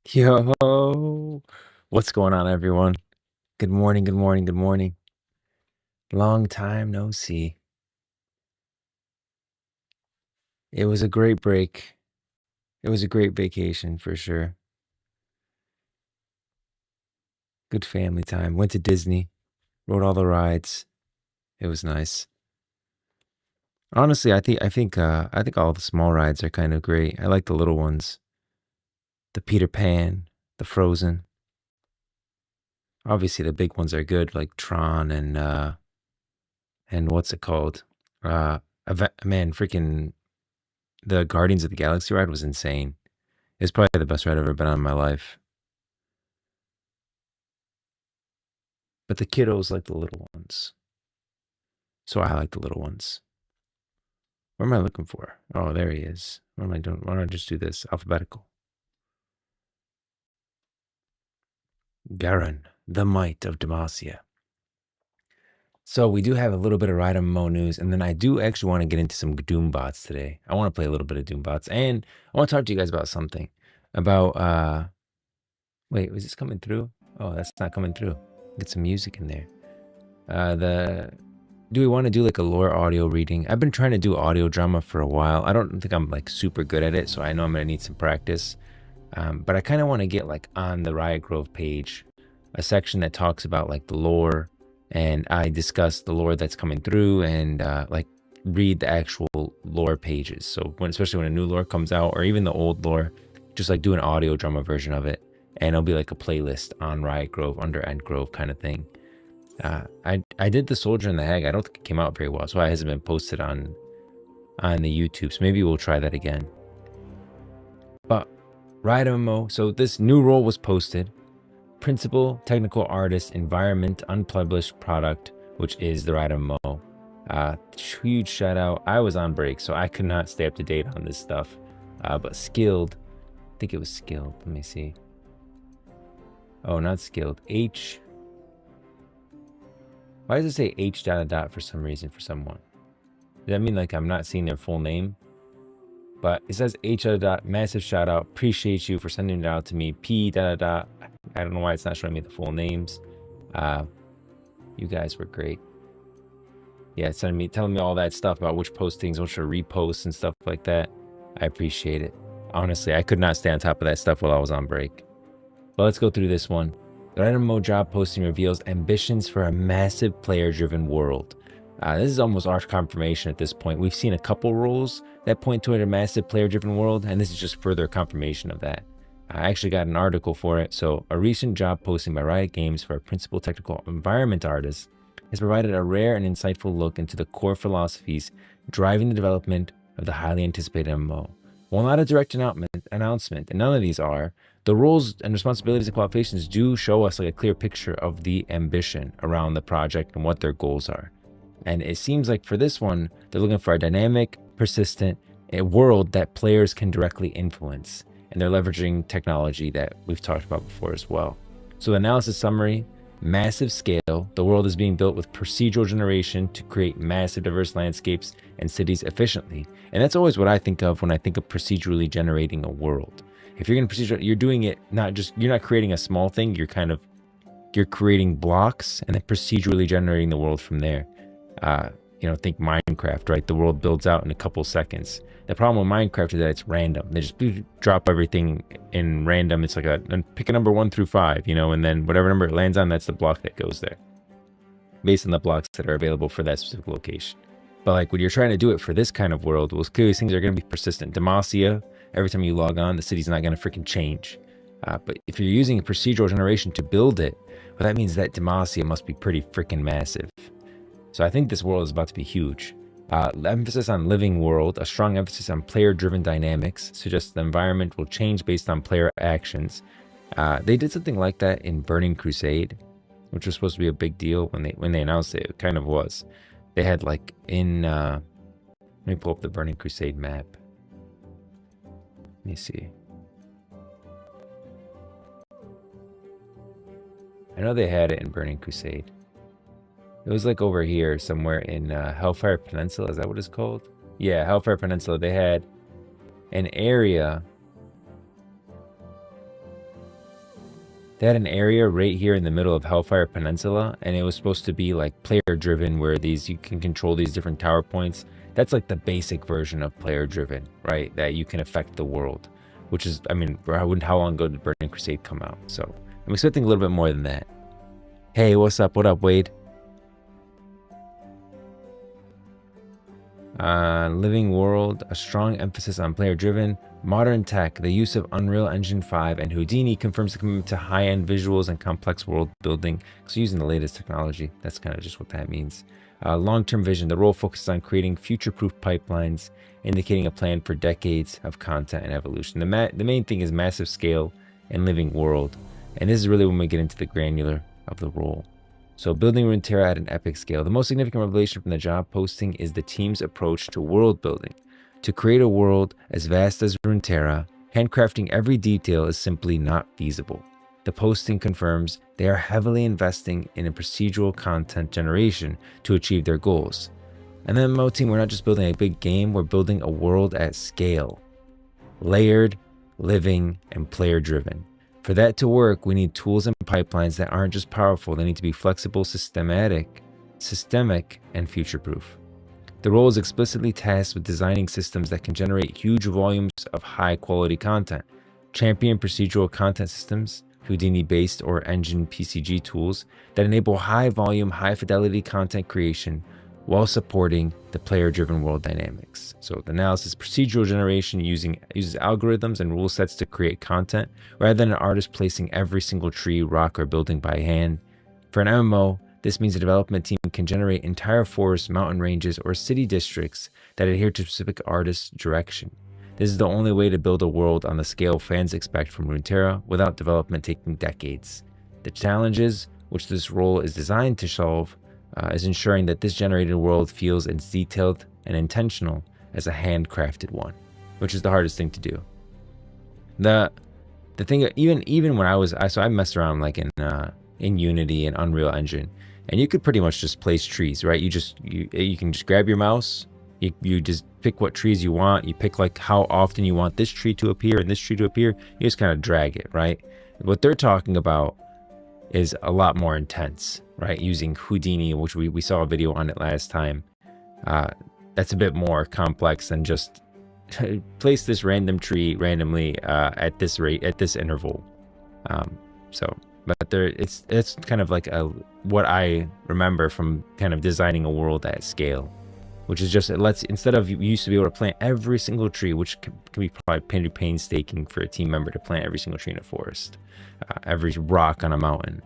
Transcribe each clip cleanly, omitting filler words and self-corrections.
Yo, what's going on, everyone? Good morning, good morning, good morning. Long time no see. It was a great break. It was a great vacation for sure. Good family time. Went to Disney, rode all the rides. It was nice. Honestly, I think all the small rides are kind of great. I like the little ones. The Peter Pan, the Frozen. Obviously, the big ones are good, like Tron and what's it called? Man, freaking the Guardians of the Galaxy ride was insane. It's probably the best ride I've ever been on in my life. But the kiddos like the little ones. So I like the little ones. What am I looking for? Oh, there he is. What am I doing? Why don't I just do this? Alphabetical. Garen, the might of Demacia. So we do have a little bit of Riot MMO news, and then I do actually want to get into some Doom bots today. I want to play a little bit of Doom bots, and I want to talk to you guys about something. About wait, was this coming through? Oh, that's not coming through. Get some music in there. The Do we want to do like a lore audio reading? I've been trying to do audio drama for a while. I don't think I'm like super good at it, so I know I'm gonna need some practice. But I kind of want to get like on the Riot Grove page, a section that talks about like the lore, and I discuss the lore that's coming through and like read the actual lore pages. So especially when a new lore comes out, or even the old lore, just like do an audio drama version of it, and it'll be like a playlist on Riot Grove under End Grove kind of thing. I did the Soldier and the Hag. I don't think it came out very well, so it hasn't been posted on the YouTube. So maybe we'll try that again. But Riot MMO. So this new role was posted: Principal Technical Artist, Environment, Unpublished Product, which is the Riot MMO. Huge shout out. I was on break, so I could not stay up to date on this stuff. But skilled, I think it was skilled. Let me see. Oh, not skilled. H. Why does it say H dot dot for some reason for someone? Does that mean like I'm not seeing their full name? But it says H dot dot, massive shout out. Appreciate you for sending it out to me. P dot dot. I don't know why it's not showing me the full names. You guys were great. Yeah, telling me all that stuff about which postings, which are reposts and stuff like that. I appreciate it. Honestly, I could not stay on top of that stuff while I was on break. But let's go through this one. The Riot MMO job posting reveals ambitions for a massive player-driven world. This is almost our confirmation at this point. We've seen a couple roles that point toward a massive player-driven world, and this is just further confirmation of that. I actually got an article for it. So a recent job posting by Riot Games for a principal technical environment artist has provided a rare and insightful look into the core philosophies driving the development of the highly anticipated MMO. While not a direct announcement, and none of these are, the roles and responsibilities and qualifications do show us like a clear picture of the ambition around the project and what their goals are. And it seems like for this one, they're looking for a dynamic, persistent world that players can directly influence. And they're leveraging technology that we've talked about before as well. So the analysis summary: massive scale, the world is being built with procedural generation to create massive diverse landscapes and cities efficiently. And that's always what I think of when I think of procedurally generating a world. If you're going to procedural, you're doing it you're not creating a small thing, you're creating blocks and then procedurally generating the world from there. Think Minecraft, right? The world builds out in a couple seconds. The problem with Minecraft is that it's random. They just drop everything in random. It's like pick a number 1 through 5, and then whatever number it lands on, that's the block that goes there, based on the blocks that are available for that specific location. But like when you're trying to do it for this kind of world, well, clearly things are going to be persistent. Demacia, every time you log on, the city's not going to freaking change. But if you're using procedural generation to build it, well, that means that Demacia must be pretty freaking massive. So I think this world is about to be huge. Emphasis on living world, a strong emphasis on player-driven dynamics, suggests the environment will change based on player actions. They did something like that in Burning Crusade, which was supposed to be a big deal when they announced it. It kind of was. They had like let me pull up the Burning Crusade map. Let me see. I know they had it in Burning Crusade. It was like over here somewhere in Hellfire Peninsula. Is that what it's called? Yeah, Hellfire Peninsula. They had an area They had an area right here in the middle of Hellfire Peninsula, and it was supposed to be like player driven, where you can control these different tower points. That's like the basic version of player driven, right? That you can affect the world, which is, I mean, how long ago did Burning Crusade come out? So I'm expecting a little bit more than that. Hey, what's up? What up, Wade? Living world, a strong emphasis on player driven. Modern tech, the use of Unreal Engine 5 and Houdini confirms the commitment to high-end visuals and complex world building. So using the latest technology, that's kind of just what that means. Long-term vision, the role focuses on creating future-proof pipelines, indicating a plan for decades of content and evolution. The main thing is massive scale and living world. And this is really when we get into the granular of the role. So building Runeterra at an epic scale. The most significant revelation from the job posting is the team's approach to world building. To create a world as vast as Runeterra, handcrafting every detail is simply not feasible. The posting confirms they are heavily investing in a procedural content generation to achieve their goals. And the MMO team, we're not just building a big game, we're building a world at scale. Layered, living, and player-driven. For that to work, we need tools and pipelines that aren't just powerful, they need to be flexible, systemic, and future-proof. The role is explicitly tasked with designing systems that can generate huge volumes of high-quality content. Champion procedural content systems, Houdini-based or engine PCG tools that enable high-volume, high-fidelity content creation while supporting the player-driven world dynamics. So the analysis procedural generation uses algorithms and rule sets to create content rather than an artist placing every single tree, rock, or building by hand. For an MMO, this means the development team can generate entire forests, mountain ranges, or city districts that adhere to specific artist direction. This is the only way to build a world on the scale fans expect from Runeterra without development taking decades. The challenges which this role is designed to solve is ensuring that this generated world feels as detailed and intentional as a handcrafted one, which is the hardest thing to do. The thing, even when I messed around like in Unity and Unreal Engine, and you could pretty much just place trees, right? You can just grab your mouse, you just pick what trees you want, you pick like how often you want this tree to appear and this tree to appear, you just kind of drag it, right? What they're talking about is a lot more intense, right? Using Houdini, which we saw a video on it last time. That's a bit more complex than just place this random tree randomly at this rate, at this interval. But it's kind of like what I remember from kind of designing a world at scale, which is just, instead of, you used to be able to plant every single tree, which can be probably painstaking for a team member to plant every single tree in a forest, every rock on a mountain.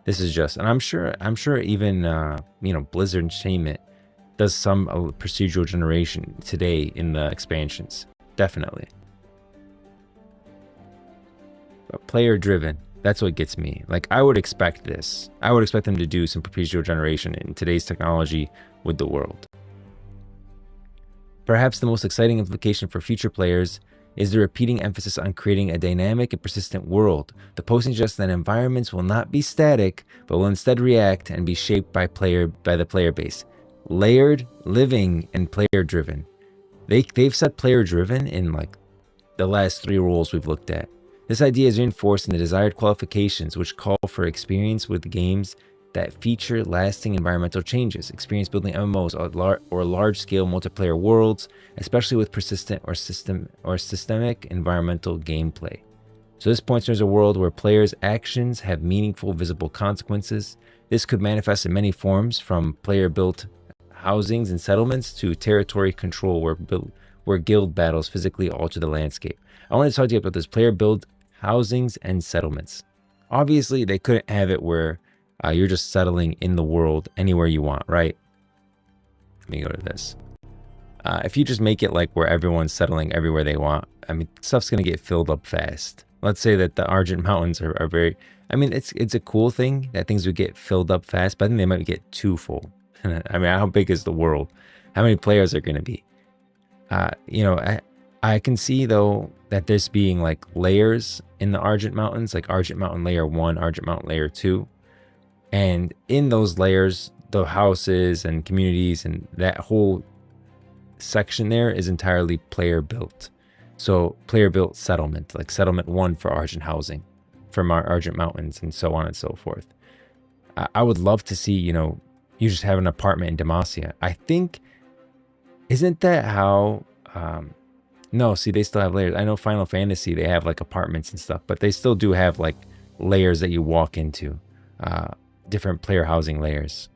This is just, and I'm sure even Blizzard Entertainment does some procedural generation today in the expansions, definitely. But player driven, that's what gets me. Like, I would expect this. I would expect them to do some procedural generation in today's technology with the world. Perhaps the most exciting implication for future players is the repeating emphasis on creating a dynamic and persistent world. The posting suggests that environments will not be static, but will instead react and be shaped by the player base. Layered, living, and player-driven. They've said player-driven in like the last 3 roles we've looked at. This idea is reinforced in the desired qualifications, which call for experience with games that feature lasting environmental changes, experience building MMOs or large-scale multiplayer worlds, especially with persistent or systemic environmental gameplay. So this points towards a world where players' actions have meaningful, visible consequences. This could manifest in many forms, from player-built housings and settlements to territory control, where guild battles physically alter the landscape. I want to talk to you about this: player-built housings and settlements. Obviously, they couldn't have it where you're just settling in the world anywhere you want, right? Let me go to this. If you just make it like where everyone's settling everywhere they want, I mean, stuff's going to get filled up fast. Let's say that the Argent Mountains are very, I mean, it's a cool thing that things would get filled up fast, but I think they might get too full. I mean, how big is the world? How many players are going to be? I can see, though, that there's being like layers in the Argent Mountains, like Argent Mountain Layer 1, Argent Mountain Layer 2. And in those layers, the houses and communities and that whole section there is entirely player built. So player built settlement, like settlement 1 for Argent housing. from our Argent Mountains and so on and so forth. I would love to see, you know, you just have an apartment in Demacia. I think, isn't that how, no, see, they still have layers. I know Final Fantasy, they have like apartments and stuff, but they still do have like layers that you walk into, different player housing layers.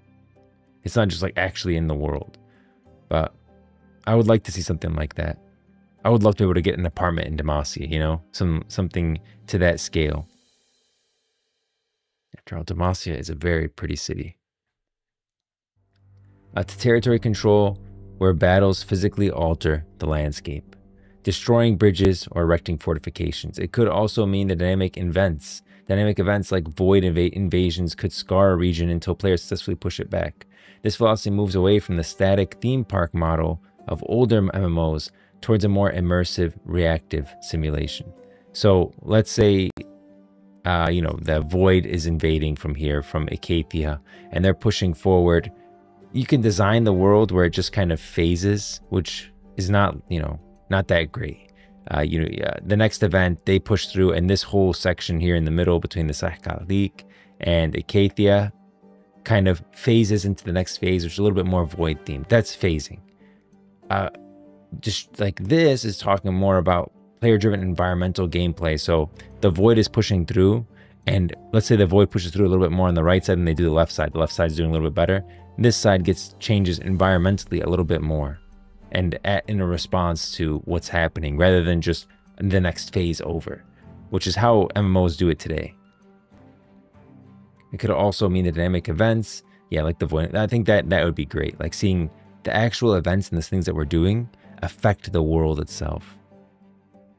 It's not just like actually in the world, but I would like to see something like that. I would love to be able to get an apartment in Demacia, you know, something to that scale. After all, Demacia is a very pretty city. To territory control, where battles physically alter the landscape, destroying bridges or erecting fortifications. It could also mean the dynamic events. Dynamic events like void invasions could scar a region until players successfully push it back. This philosophy moves away from the static theme park model of older MMOs towards a more immersive, reactive simulation. So let's say, you know, the void is invading from here, from Acacia, and they're pushing forward. You can design the world where it just kind of phases, which is not, you know, not that great. The next event, they push through, and this whole section here in the middle between the Sakalik and Acacia kind of phases into the next phase, which is a little bit more void themed. That's phasing. Just like this is talking more about player-driven environmental gameplay. So the void is pushing through, and let's say the void pushes through a little bit more on the right side than they do the left side. The left side is doing a little bit better. This side changes environmentally a little bit more, and in a response to what's happening, rather than just the next phase over, which is how MMOs do it today. It could also mean the dynamic events. Yeah, like the void. I think that would be great. Like seeing the actual events and the things that we're doing affect the world itself.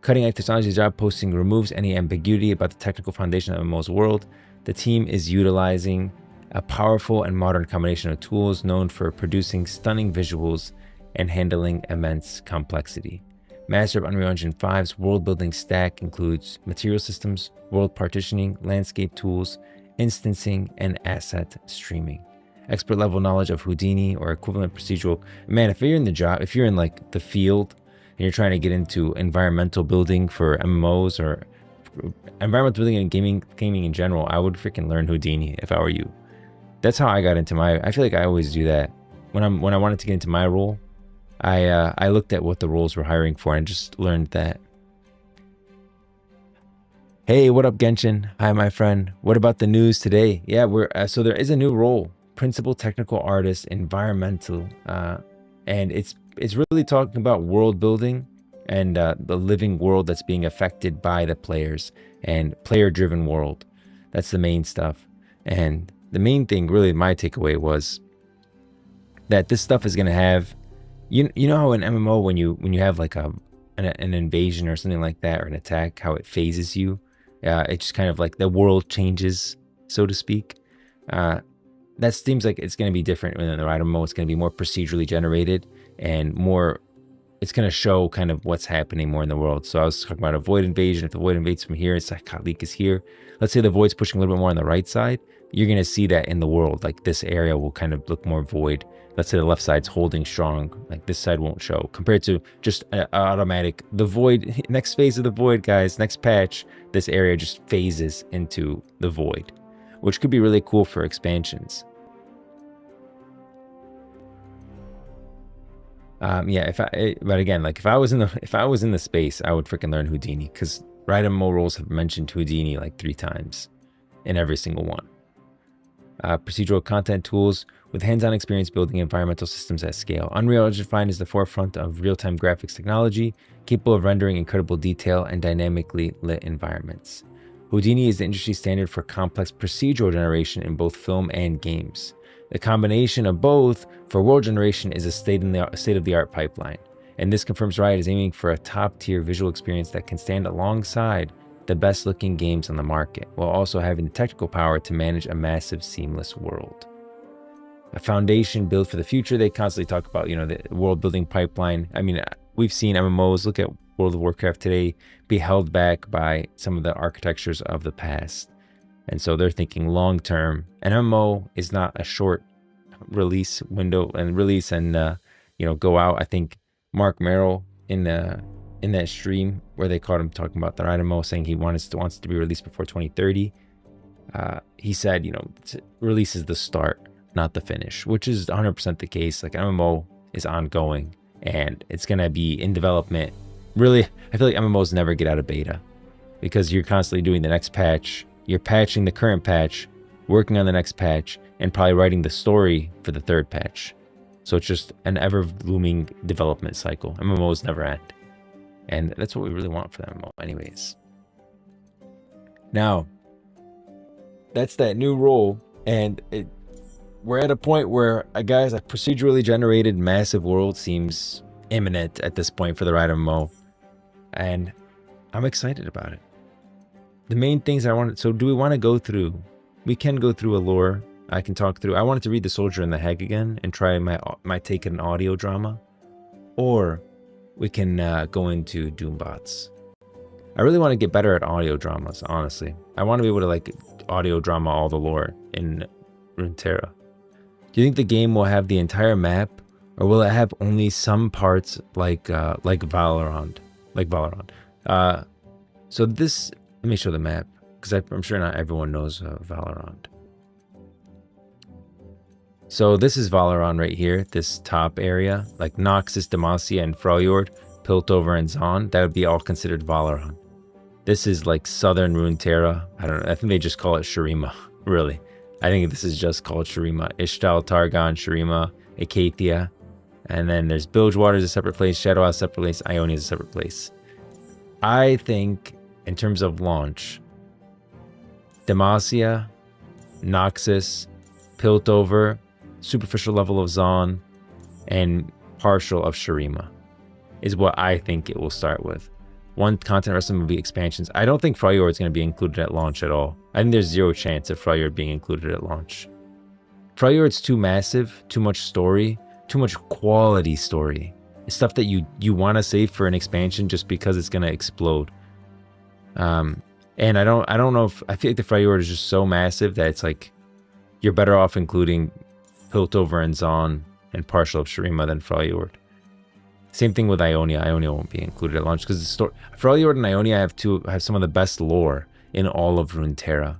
Cutting edge technology job posting removes any ambiguity about the technical foundation of MMO's world. The team is utilizing a powerful and modern combination of tools known for producing stunning visuals and handling immense complexity. Master of Unreal Engine 5's world-building stack includes material systems, world partitioning, landscape tools, instancing, and asset streaming. Expert level knowledge of Houdini or equivalent procedural. Man, if you're in the job, if you're in like the field and you're trying to get into environmental building for MMOs or environmental building and gaming in general, I would freaking learn Houdini if I were you. That's how I got into I feel like I always do that. When I wanted to get into my role, I looked at what the roles were hiring for and just learned that. Hey, what up, Genshin? Hi, my friend. What about the news today? Yeah, so there is a new role, Principal Technical Artist, Environmental, and it's really talking about world building and the living world that's being affected by the players and player-driven world. That's the main stuff. And the main thing, really, my takeaway was that this stuff is going to have, you know how in MMO when you have like an invasion or something like that, or an attack, how it phases you. It's just kind of like the world changes, so to speak. That seems like it's going to be different in the Riot MMO. It's going to be more procedurally generated and more, it's going to show kind of what's happening more in the world. So I was talking about a void invasion. If the void invades from here, it's like Khalik is here. Let's say the void's pushing a little bit more on the right side. You're going to see that in the world. Like this area will kind of look more void. Let's say the left side's holding strong. Like this side won't show compared to just an automatic, the void, next phase of the void, guys, next patch, this area just phases into the void, which could be really cool for expansions. Yeah, but again, like if I was in the space, I would freaking learn Houdini, because Riot MMO roles have mentioned Houdini like 3 times in every single one. Procedural content tools with hands-on experience building environmental systems at scale. Unreal Engine 5 is the forefront of real-time graphics technology, capable of rendering incredible detail and dynamically lit environments. Houdini is the industry standard for complex procedural generation in both film and games. The combination of both for world generation is a state-of-the-art pipeline, and this confirms Riot is aiming for a top-tier visual experience that can stand alongside the best-looking games on the market, while also having the technical power to manage a massive, seamless world. A foundation built for the future. They constantly talk about, you know, the world-building pipeline. I mean, we've seen MMOs, look at World of Warcraft today, be held back by some of the architectures of the past. And so they're thinking long-term. An MMO is not a short release window and go out. I think Mark Merrill in in that stream where they caught him talking about the Riot MMO, saying he wants it to be released before 2030. He said, you know, release is the start, not the finish, which is 100% the case. Like, MMO is ongoing and it's gonna be in development. Really, I feel like MMOs never get out of beta because you're constantly doing the next patch, you're patching the current patch, working on the next patch, and probably writing the story for the third patch. So it's just an ever-looming development cycle. MMOs never end. And that's what we really want for the MMO anyways. Now, that's that new role. And we're at a point where, guys, a procedurally generated massive world seems imminent at this point for the Riot MMO. And I'm excited about it. The main things I wanted, so do we want to go through? We can go through a lore. I can talk through. I wanted to read The Soldier and the Hag again and try my take on audio drama. Or we can go into Doombots. I really want to get better at audio dramas, honestly. I want to be able to like audio drama all the lore in Runeterra. Do you think the game will have the entire map, or will it have only some parts like Valorant? So this, let me show the map, because I'm sure not everyone knows Valorant. So this is Valorant right here, this top area, like Noxus, Demacia, and Freljord, Piltover, and Zaun. That would be all considered Valorant. This is like Southern Runeterra. I don't know. I think they just call it Shurima, really. I think this is just called Shurima. Ishtal, Targon, Shurima, Acathia. And then there's Bilgewater is a separate place, Shadowhouse is a separate place, Ionia is a separate place. I think, in terms of launch, Demacia, Noxus, Piltover, superficial level of Zaun, and partial of Shurima is what I think it will start with. One content rest of them will be expansions. I don't think Freljord is going to be included at launch at all. I think there's zero chance of Freljord being included at launch. Freljord's too massive, too much story, too much quality story. It's stuff that you want to save for an expansion just because it's going to explode. And I don't know if, I feel like the Freljord is just so massive that it's like you're better off including Piltover and Zaun and partial of Shurima than Freljord. Same thing with Ionia. Ionia won't be included at launch because the story, Freljord and Ionia have some of the best lore in all of Runeterra.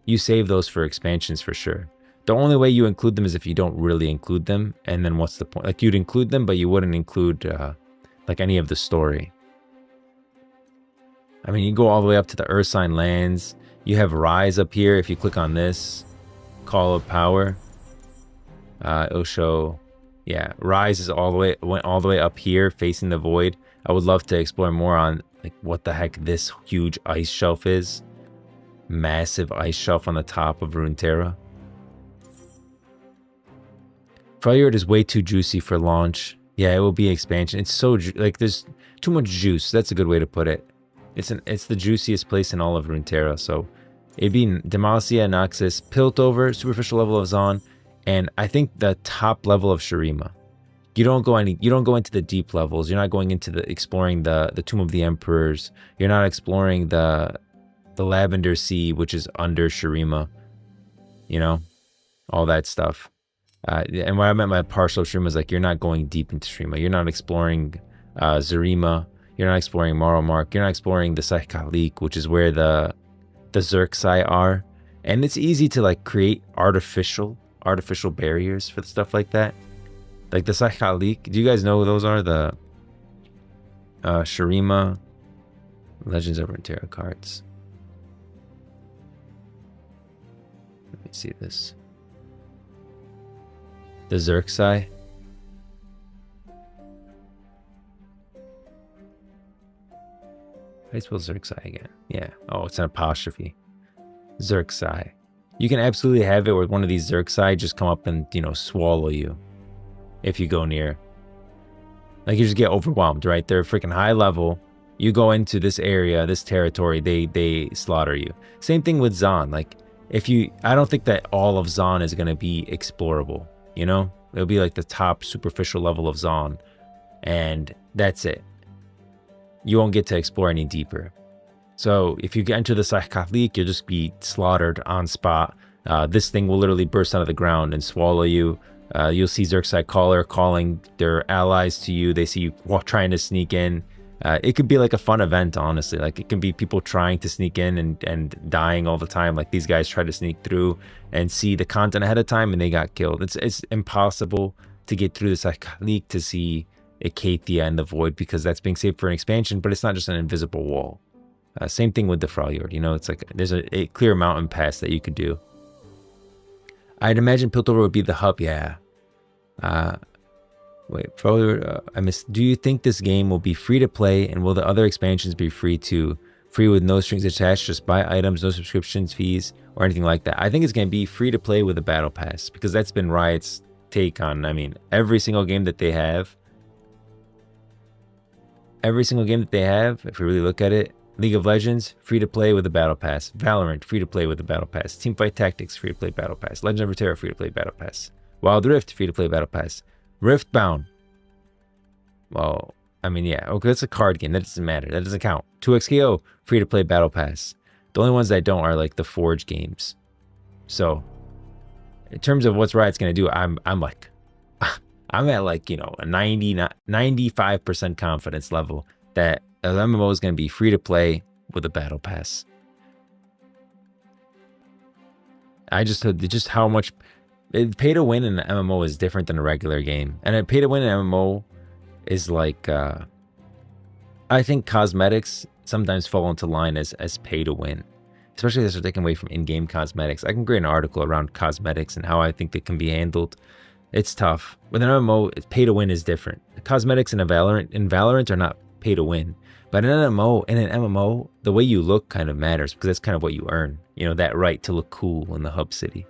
You save those for expansions for sure. The only way you include them is if you don't really include them, and then what's the point? Like, you'd include them, but you wouldn't include like any of the story. I mean, you go all the way up to the Ursine lands. You have Rise up here. If you click on this, Call of Power, it'll show. Yeah, Rise is went all the way up here, facing the void. I would love to explore more on like what the heck this huge ice shelf is. Massive ice shelf on the top of Runeterra. Freljord is way too juicy for launch. Yeah, it will be expansion. It's so like there's too much juice. That's a good way to put it. It's the juiciest place in all of Runeterra. So it'd be Demacia, Noxus, Piltover, superficial level of Zaun, and I think the top level of Shurima. You don't go into the deep levels. You're not going into exploring the Tomb of the Emperors. You're not exploring the Lavender Sea, which is under Shurima. You know, all that stuff. And what I meant by partial of Shurima is like you're not going deep into Shurima. You're not exploring Zarima. You're not exploring Mark. You're not exploring the Psychalik, which is where the Zerxai are. And it's easy to like create artificial barriers for stuff like that. Like the Psychalik. Do you guys know who those are? The Shurima Legends of Runeterra cards. Let me see this. The Zerxai. How do you spell Zerxai again? Yeah. Oh, it's an apostrophe. Zerxai. You can absolutely have it where one of these Zerxai just come up and, swallow you if you go near. Like, you just get overwhelmed, right? They're freaking high level. You go into this area, this territory, they slaughter you. Same thing with Zaun. Like, I don't think that all of Zaun is going to be explorable, It'll be like the top superficial level of Zaun, and that's it. You won't get to explore any deeper. So if you get into the Psychalik, you'll just be slaughtered on spot. This thing will literally burst out of the ground and swallow you. You'll see Zerxai calling their allies to you. They see you trying to sneak in. It could be like a fun event, honestly. Like it can be people trying to sneak in and dying all the time. Like these guys try to sneak through and see the content ahead of time and they got killed. It's impossible to get through this like leak to see Acacia and the Void because that's being saved for an expansion, but it's not just an invisible wall. Same thing with the Freljord, you know, it's like there's a clear mountain pass that you could do. I'd imagine Piltover would be the hub, yeah. Wait, Freljord, I missed. Do you think this game will be free to play and will the other expansions be free too? Free with no strings attached, just buy items, no subscriptions, fees, or anything like that? I think it's going to be free to play with a battle pass because that's been Riot's take on, I mean, every single game that they have. Every single game that they have, if you really look at it, League of Legends, free to play with a battle pass. Valorant, free to play with a battle pass. Teamfight Tactics, free to play battle pass. Legend of Runeterra, free to play battle pass. Wild Rift, free to play battle pass. Riftbound. Well, I mean, yeah, okay, that's a card game. That doesn't matter. That doesn't count. 2XKO, free to play battle pass. The only ones that don't are like the Forge games. So, in terms of what's Riot's gonna do, I'm like, I'm at like, you know, a 95% confidence level that an MMO is going to be free to play with a battle pass. I just heard just how much pay to win in an MMO is different than a regular game. And a pay to win in an MMO is like, I think cosmetics sometimes fall into line as pay to win, especially as they're taken away from in-game cosmetics. I can create an article around cosmetics and how I think they can be handled. It's tough. With an MMO, pay to win is different. The cosmetics in Valorant are not pay to win. But in an MMO, the way you look kind of matters because that's kind of what you earn. You know, that right to look cool in the hub city.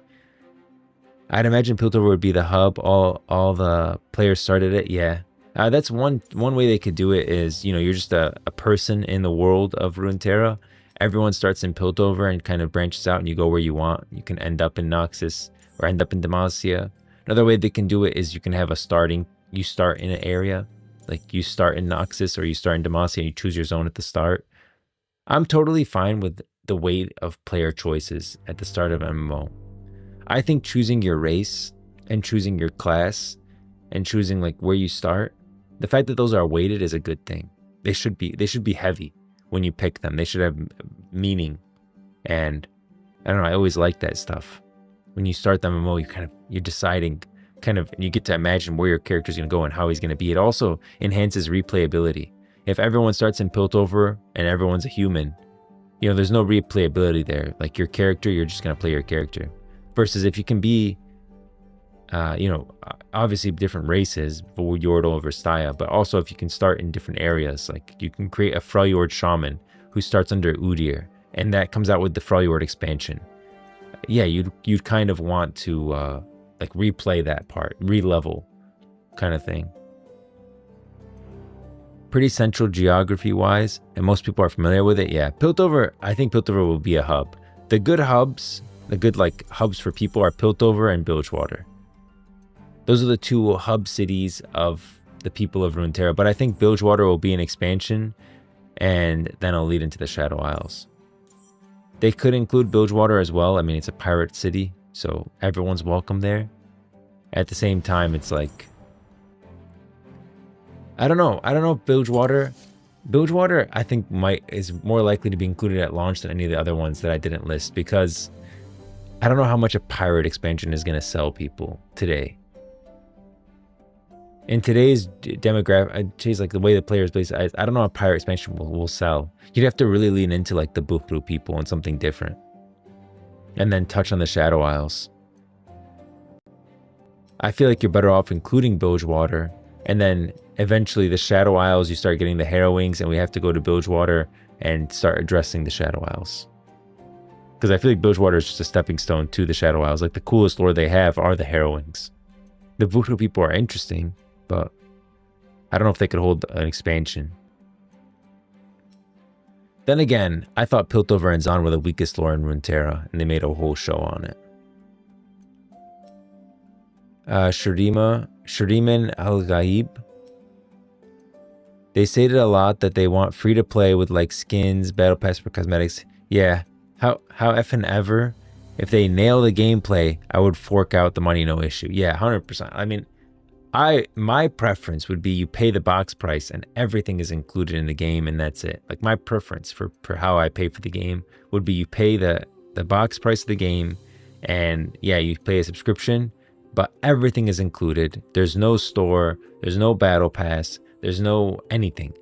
I'd imagine Piltover would be the hub. All the players started it. Yeah. That's one way they could do it is, you know, you're just a person in the world of Runeterra. Everyone starts in Piltover and kind of branches out and you go where you want. You can end up in Noxus or end up in Demacia. Another way they can do it is you can have you start in an area, like you start in Noxus or you start in Demacia and you choose your zone at the start. I'm totally fine with the weight of player choices at the start of MMO. I think choosing your race and choosing your class and choosing like where you start, the fact that those are weighted is a good thing. They should be heavy when you pick them. They should have meaning. And I don't know, I always like that stuff. When you start the MMO, you're deciding you get to imagine where your character is going to go and how he's going to be. It also enhances replayability. If everyone starts in Piltover and everyone's a human, you know, there's no replayability there. Like your character, you're just going to play your character. Versus if you can be, you know, obviously different races, Yordle over Staya, but also if you can start in different areas, like you can create a Freljord Shaman who starts under Udyr, and that comes out with the Freljord expansion. Yeah, you'd kind of want to like replay that part, re-level kind of thing. Pretty central geography-wise, and most people are familiar with it. Yeah, Piltover, I think Piltover will be a hub. The good hubs for people are Piltover and Bilgewater. Those are the two hub cities of the people of Runeterra, but I think Bilgewater will be an expansion, and then it'll lead into the Shadow Isles. They could include Bilgewater as well. I mean, it's a pirate city, so everyone's welcome there. At the same time, it's like, I don't know if Bilgewater I think is more likely to be included at launch than any of the other ones that I didn't list, because I don't know how much a pirate expansion is going to sell people today. In today's demographic, like the way the players play, I don't know how pirate expansion will sell. You'd have to really lean into like the Buchru people and something different. And then touch on the Shadow Isles. I feel like you're better off including Bilgewater, and then eventually the Shadow Isles, you start getting the Harrowings, and we have to go to Bilgewater and start addressing the Shadow Isles. Because I feel like Bilgewater is just a stepping stone to the Shadow Isles. Like the coolest lore they have are the Harrowings. The Buchru people are interesting, but I don't know if they could hold an expansion. Then again, I thought Piltover and Zon were the weakest lore in Runeterra, and they made a whole show on it. Shuriman Al-Ghaib. They stated a lot that they want free to play with like skins, battle pass for cosmetics. Yeah, how effing ever. If they nail the gameplay, I would fork out the money, no issue. Yeah, 100%. I mean, my preference would be you pay the box price and everything is included in the game and that's it. Like my preference for how I pay for the game would be you pay the box price of the game and yeah, you pay a subscription, but everything is included. There's no store, there's no battle pass, there's no anything.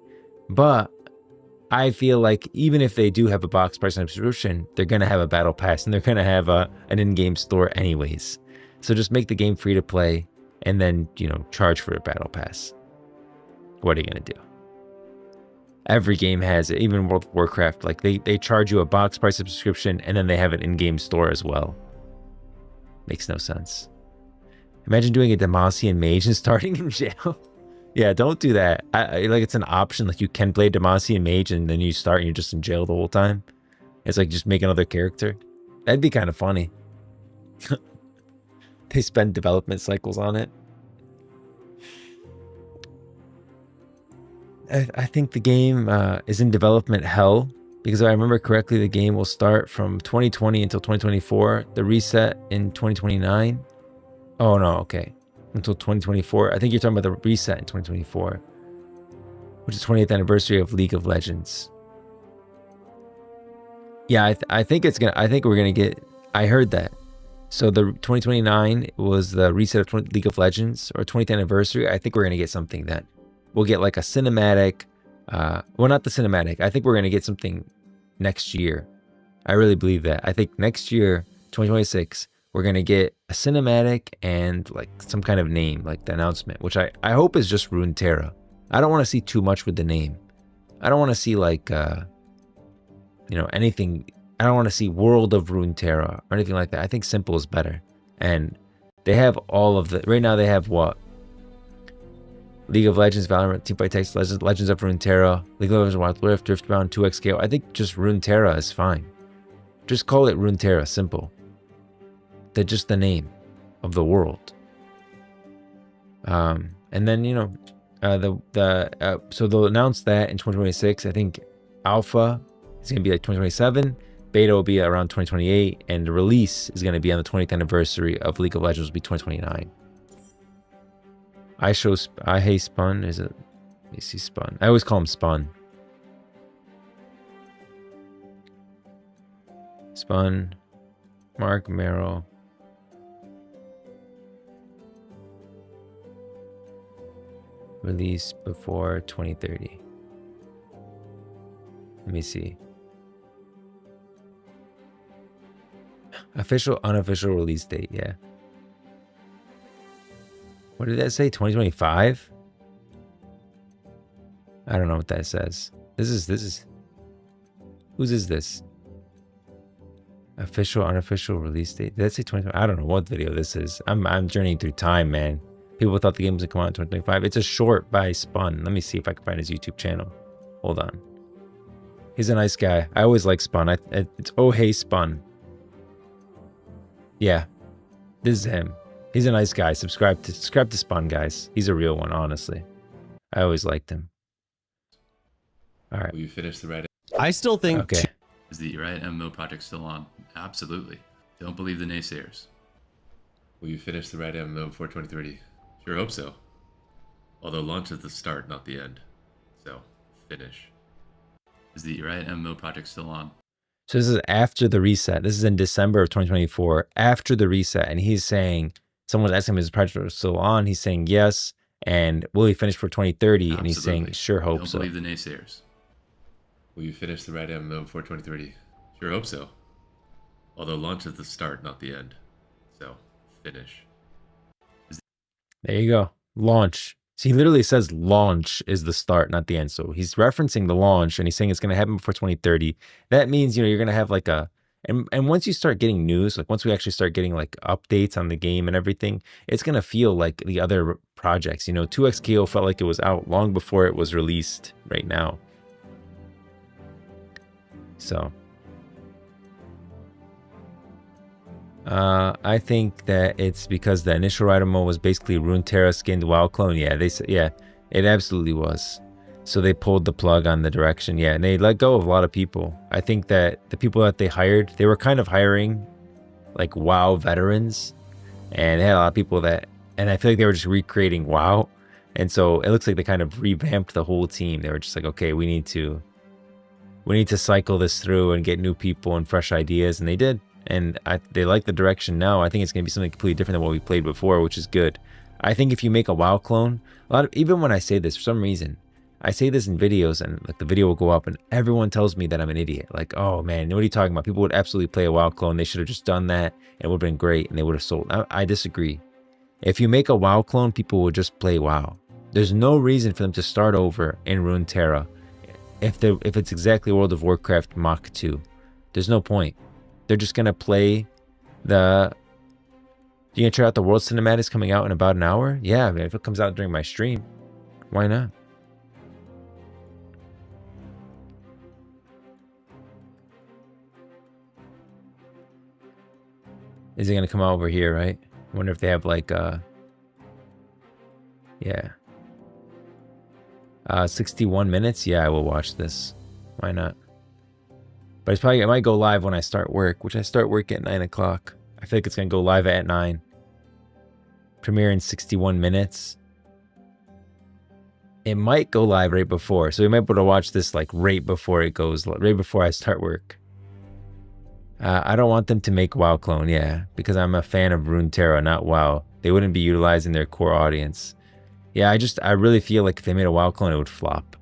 But I feel like even if they do have a box price and subscription, they're going to have a battle pass and they're going to have an in-game store anyways. So just make the game free to play and then, you know, charge for a battle pass. What are you going to do? Every game has it, even World of Warcraft. Like they charge you a box price subscription and then they have an in-game store as well. Makes no sense. Imagine doing a Demacian mage and starting in jail. Yeah, don't do that. Like it's an option. Like you can play Demacian mage and then you start and you're just in jail the whole time. It's like just make another character. That'd be kind of funny. They spend development cycles on it. I think the game is in development hell because if I remember correctly, the game will start from 2020 until 2024. The reset in 2029. Oh no, okay. Until 2024. I think you're talking about the reset in 2024, which is 20th anniversary of League of Legends. Yeah, I think it's gonna. I think we're gonna get. I heard that. So the 2029 was the reset of League of Legends or 20th anniversary. I think we're going to get something then. We'll get like a cinematic. Well, not the cinematic. I think we're going to get something next year. I really believe that. I think next year, 2026, we're going to get a cinematic and like some kind of name, like the announcement, which I hope is just Runeterra. I don't want to see too much with the name. I don't want to see like, you know, anything. I don't want to see World of Runeterra or anything like that. I think simple is better. And they have all of the... Right now they have what? League of Legends, Valorant, Teamfight Tactics, Legends of Runeterra, League of Legends, Wild Rift, Riftbound, 2xKO. I think just Runeterra is fine. Just call it Runeterra, simple. That's just the name of the world. And then, you know, so they'll announce that in 2026. I think Alpha is going to be like 2027. Beta will be around 2028, and the release is going to be on the 20th anniversary of League of Legends, will be 2029. I hate Spun. Is it? Let me see Spun. I always call him Spun. Spun. Mark Merrill. Release before 2030. Let me see. Official, unofficial release date, yeah. What did that say? 2025? I don't know what that says. This is whose is this? Official, unofficial release date. Did that say 2025? I don't know what video this is. I'm journeying through time, man. People thought the game was gonna come out in 2025. It's a short by Spun. Let me see if I can find his YouTube channel. Hold on. He's a nice guy. I always like Spun. It's Oh Hey Spun. Yeah, this is him. He's a nice guy. Subscribe to Spun, guys. He's a real one, honestly. I always liked him. All right. Will you finish the Riot? I still think. Okay. Is the Riot MMO project still on? Absolutely. Don't believe the naysayers. Will you finish the Riot MMO before 2030? Sure hope so. Although launch is the start, not the end. So, finish. Is the Riot MMO project still on? So this is after the reset. This is in December of 2024, after the reset. And he's saying, someone's asking him, is the project still on? He's saying yes. And will he finish for 2030? Absolutely. And he's saying, sure hope so. Don't believe the naysayers. Will you finish the Riot MMO before 2030? Sure hope so. Although launch is the start, not the end. So, finish. There you go. Launch. So he literally says launch is the start, not the end. So he's referencing the launch and he's saying it's going to happen before 2030. That means, you know, you're going to have like a, and once you start getting news, like once we actually start getting like updates on the game and everything, it's going to feel like the other projects. You know, 2xKO felt like it was out long before it was released right now. So I think that it's because the initial Riot MMO was basically Runeterra skinned WoW clone. Yeah, they said, yeah, it absolutely was. So they pulled the plug on the direction. Yeah, and they let go of a lot of people. I think that the people that they hired, they were kind of hiring like WoW veterans, and they had a lot of people that And I feel like they were just recreating WoW. And so it looks like they kind of revamped the whole team. They were just like, okay, we need to cycle this through and get new people and fresh ideas. And they did. And they like the direction now. I think it's going to be something completely different than what we played before, which is good. I think if you make a WoW clone, even when I say this, for some reason, I say this in videos and like the video will go up and everyone tells me that I'm an idiot. Like, oh man, what are you talking about? People would absolutely play a WoW clone. They should have just done that and it would have been great and they would have sold. I disagree. If you make a WoW clone, people will just play WoW. There's no reason for them to start over in Runeterra if it's exactly World of Warcraft Mach 2. There's no point. They're just going to play the... You gonna try out the world cinematics coming out in about an hour? Yeah, man, if it comes out during my stream, why not? Is it gonna come out over here, right? I wonder if they have like yeah. 61 minutes? Yeah, I will watch this. Why not? But it might go live when I start work, which I start work at 9 o'clock. I feel like it's gonna go live at 9. Premiere in 61 minutes. It might go live right before, so we might be able to watch this like right before it goes, right before I start work. I don't want them to make WoW clone, yeah, because I'm a fan of Runeterra, not WoW. They wouldn't be utilizing their core audience. Yeah, I really feel like if they made a WoW clone, it would flop.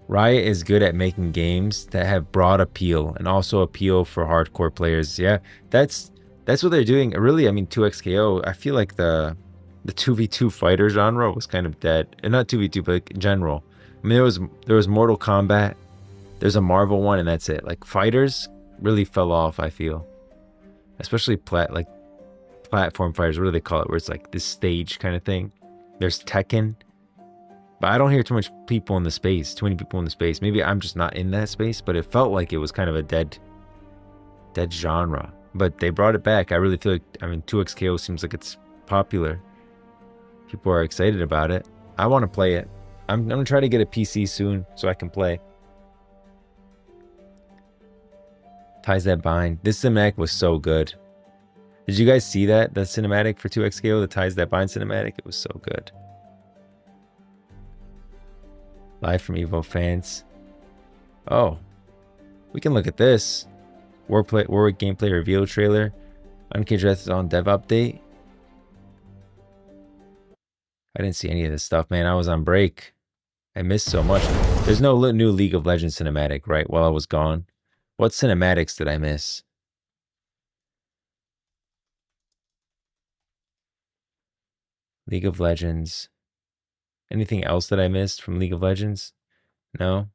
Riot is good at making games that have broad appeal and also appeal for hardcore players. Yeah, that's what they're doing. Really, I mean, 2XKO, I feel like the 2v2 fighter genre was kind of dead. And not 2v2, but like in general. I mean, there was Mortal Kombat. There's a Marvel one, and that's it. Like, fighters really fell off, I feel. Especially platform fighters, what do they call it? Where it's like this stage kind of thing. There's Tekken. But I don't hear too many people in the space. Maybe I'm just not in that space, but it felt like it was kind of a dead genre. But they brought it back. I really feel like, I mean, 2XKO seems like it's popular. People are excited about it. I want to play it. I'm going to try to get a PC soon so I can play. Ties that bind. This cinematic was so good. Did you guys see that? The cinematic for 2XKO, the Ties That Bind cinematic? It was so good. Live from Evo fans. Oh. We can look at this. Warwick gameplay reveal trailer. Uncaged Wrath is on dev update. I didn't see any of this stuff, man. I was on break. I missed so much. There's no new League of Legends cinematic, right? While I was gone. What cinematics did I miss? League of Legends. Anything else that I missed from League of Legends? No?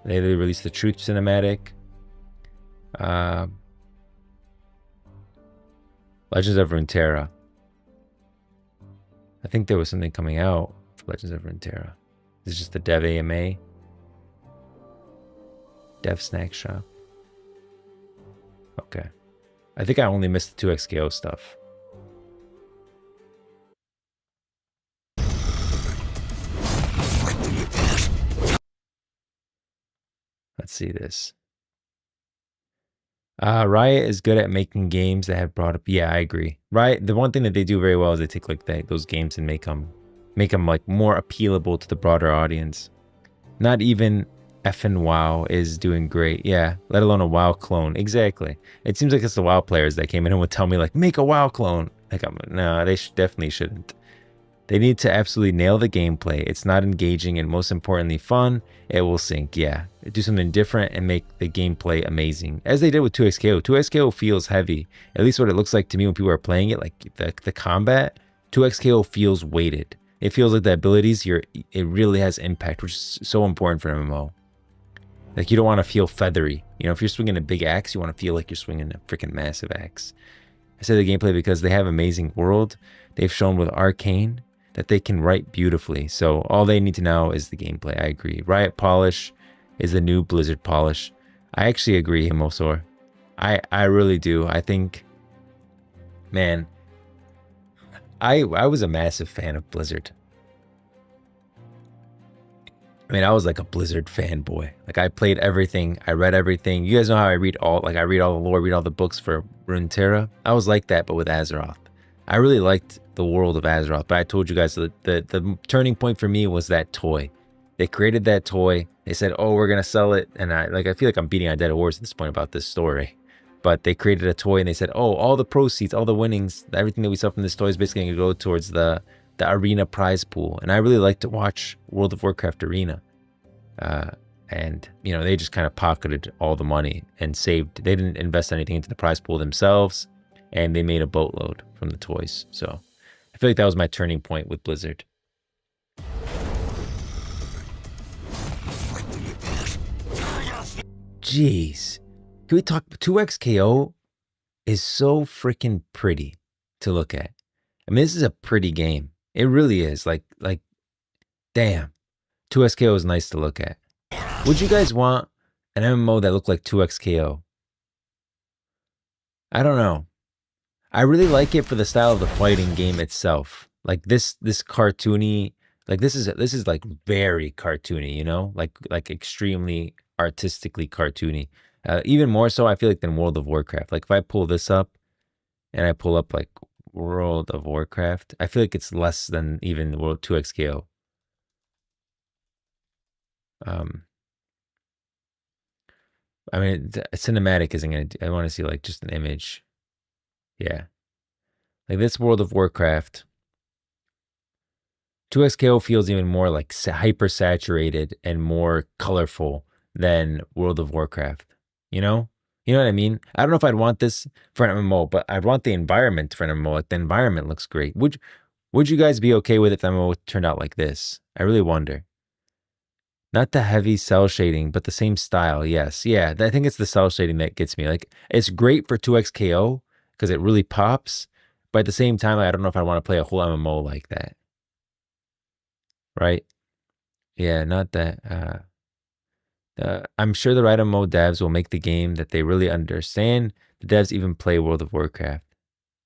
They released the Truth cinematic. Legends of Runeterra. I think there was something coming out for Legends of Runeterra. This is just the Dev AMA. Dev Snack Shop. Okay. I think I only missed the 2XKO stuff. Let's see this. Riot is good at making games that have brought up. Yeah, I agree. Riot, the one thing that they do very well is they take like those games and make them like more appealable to the broader audience. Not even effing WoW is doing great. Yeah, let alone a WoW clone. Exactly. It seems like it's the WoW players that came in and would tell me like, make a WoW clone. Like, no, they definitely shouldn't. They need to absolutely nail the gameplay. It's not engaging and most importantly fun. It will sink, yeah. Do something different and make the gameplay amazing. As they did with 2XKO. 2XKO feels heavy. At least what it looks like to me when people are playing it, like the combat, 2XKO feels weighted. It feels like the abilities, it really has impact, which is so important for MMO. Like, you don't want to feel feathery. You know, if you're swinging a big axe, you want to feel like you're swinging a freaking massive axe. I say the gameplay because they have amazing world. They've shown with Arcane that they can write beautifully. So all they need to know is the gameplay. I agree. Riot Polish is the new Blizzard Polish. I actually agree, Himosor. I really do. I think, man, I was a massive fan of Blizzard. I mean, I was like a Blizzard fanboy. Like, I played everything. I read everything. You guys know how I read all the lore, read all the books for Runeterra. I was like that, but with Azeroth. I really liked the world of Azeroth, but I told you guys that the turning point for me was that toy. They created that toy. They said, "Oh, we're gonna sell it," and I feel like I'm beating a dead horse at this point about this story. But they created a toy and they said, "Oh, all the proceeds, all the winnings, everything that we sell from this toy is basically gonna go towards the arena prize pool." And I really like to watch World of Warcraft Arena. And you know, they just kind of pocketed all the money and saved. They didn't invest anything into the prize pool themselves, and they made a boatload from the toys. So I feel like that was my turning point with Blizzard. Jeez, can we talk? 2XKO is so freaking pretty to look at. I mean, this is a pretty game. It really is. Like, damn. 2XKO is nice to look at. Would you guys want an MMO that looked like 2XKO? I don't know. I really like it for the style of the fighting game itself. Like this cartoony, like this is like very cartoony, you know? Like extremely artistically cartoony. Even more so, I feel like, than World of Warcraft. Like if I pull this up and I pull up like World of Warcraft, I feel like it's less than even World 2XKO. I mean, cinematic isn't gonna. I want to see like just an image. Yeah, like this World of Warcraft. 2XKO feels even more like hyper saturated and more colorful than World of Warcraft. You know what I mean? I don't know if I'd want this for an MMO, but I'd want the environment for an MMO. Like the environment looks great. Would you guys be okay with it if the MMO turned out like this? I really wonder. Not the heavy cell shading, but the same style. Yes. Yeah. I think it's the cell shading that gets me. Like, it's great for 2XKO because it really pops. But at the same time, I don't know if I want to play a whole MMO like that. Right? Yeah, not that. I'm sure the Riot MMO devs will make the game that they really understand. The devs even play World of Warcraft.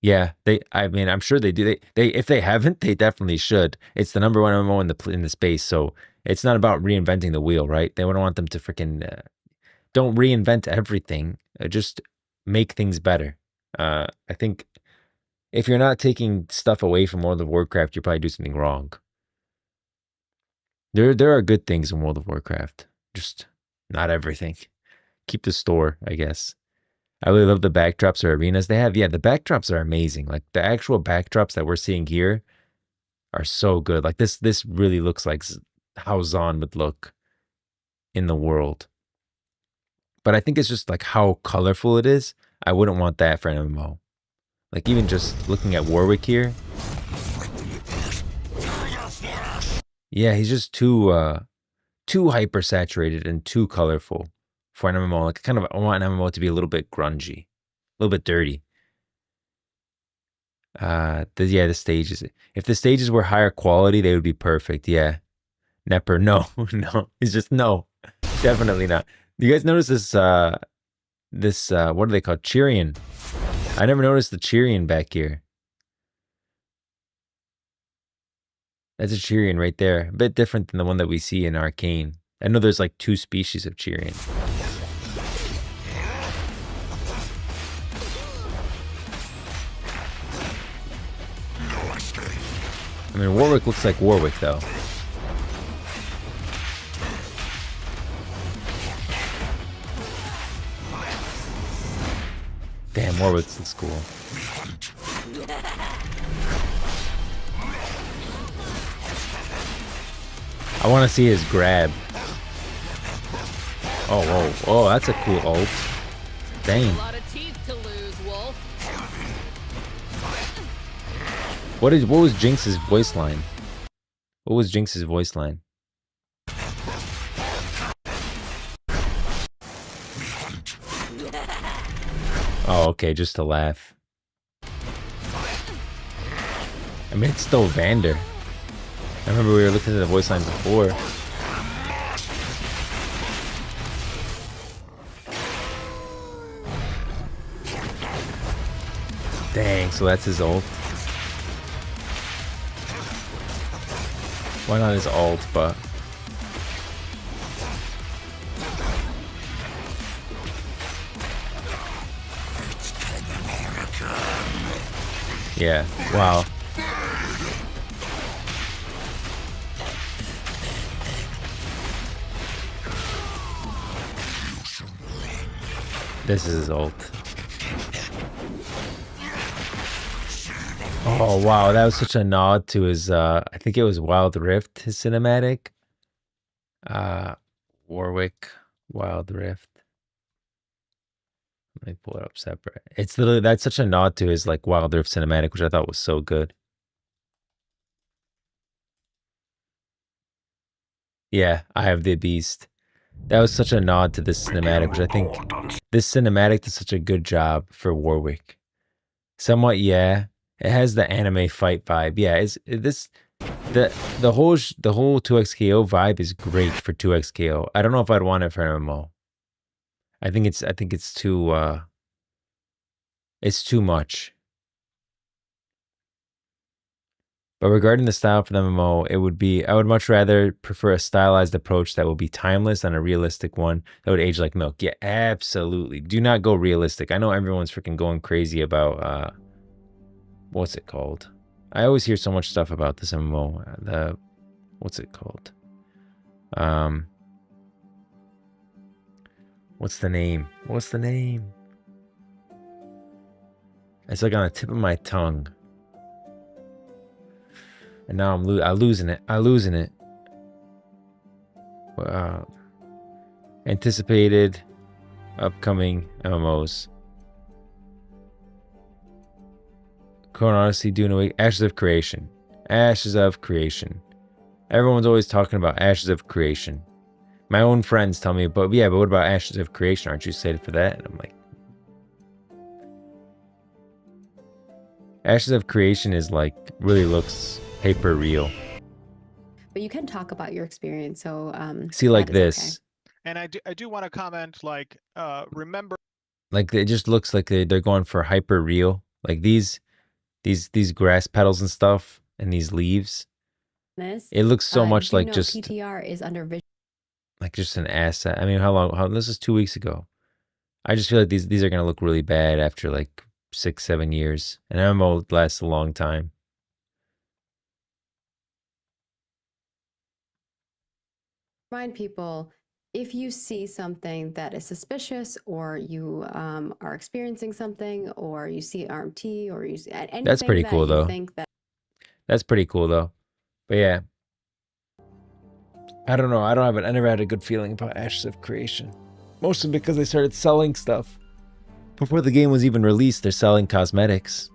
Yeah, I mean, I'm sure they do. They if they haven't, they definitely should. It's the number one MMO in the space, so it's not about reinventing the wheel, right? They don't want them to freaking don't reinvent everything. Just make things better. I think if you're not taking stuff away from World of Warcraft, you probably do something wrong. There are good things in World of Warcraft, just not everything. Keep the store, I guess. I really love the backdrops or arenas they have. Yeah, the backdrops are amazing. Like the actual backdrops that we're seeing here are so good. Like this really looks like how Zon would look in the world. But I think it's just like how colorful it is. I wouldn't want that for an MMO. Like even just looking at Warwick here. Yeah, he's just too hyper saturated and too colorful for an MMO. Like I want an MMO to be a little bit grungy, a little bit dirty. The stages. If the stages were higher quality, they would be perfect. Yeah. Nepper, no, no. It's just no. Definitely not. Do you guys notice this what are they called? Cheerian. I never noticed the Cheerian back here. That's a Cheerian right there. A bit different than the one that we see in Arcane. I know there's like 2 species of Cheerian. I mean, Warwick looks like Warwick, though. Damn, Warwick looks cool. I want to see his grab. Oh, whoa, oh, that's a cool ult. Dang. What was Jinx's voice line? What was Jinx's voice line? Oh, okay, just to laugh. I mean, it's still Vander. I remember we were looking at the voice line before. Dang, so that's his ult. Why not his ult, but... Yeah. Wow. This is his ult. Oh wow, that was such a nod to his I think it was Wild Rift, his cinematic. Warwick Wild Rift. Let me pull it up separate. It's literally, that's such a nod to his like Wild Rift cinematic, which I thought was so good. Yeah, I have the beast. That was such a nod to this cinematic, which I think this cinematic does such a good job for Warwick. Somewhat, yeah. It has the anime fight vibe. Yeah, the whole 2xKO vibe is great for 2xKO. I don't know if I'd want it for MMO. I think it's too much. But regarding the style for the MMO, I would much rather prefer a stylized approach that will be timeless than a realistic one that would age like milk. Yeah, absolutely. Do not go realistic. I know everyone's freaking going crazy about, what's it called? I always hear so much stuff about this MMO. What's it called? What's the name? It's like on the tip of my tongue. And now I'm losing it. Anticipated upcoming MMOs. Conan Odyssey, Dune Awake, Ashes of Creation. Everyone's always talking about Ashes of Creation. My own friends tell me, but what about Ashes of Creation? Aren't you excited for that? And I'm like, Ashes of Creation is like, really looks hyper real. But you can talk about your experience. So see, like this. Okay. And I do want to comment, like, remember, like it just looks like they're going for hyper real. Like these grass petals and stuff, and these leaves. It looks so much like just PTR is under vision. Like just an asset. I mean, this is 2 weeks ago. I just feel like these are gonna look really bad after like 6-7 years. And MMO lasts a long time. Remind people, if you see something that is suspicious, or you are experiencing something, or you see RMT, or you see anything, that's pretty cool though. That's pretty cool though. But yeah, I don't know. I never had a good feeling about Ashes of Creation. Mostly because they started selling stuff. Before the game was even released, they're selling cosmetics.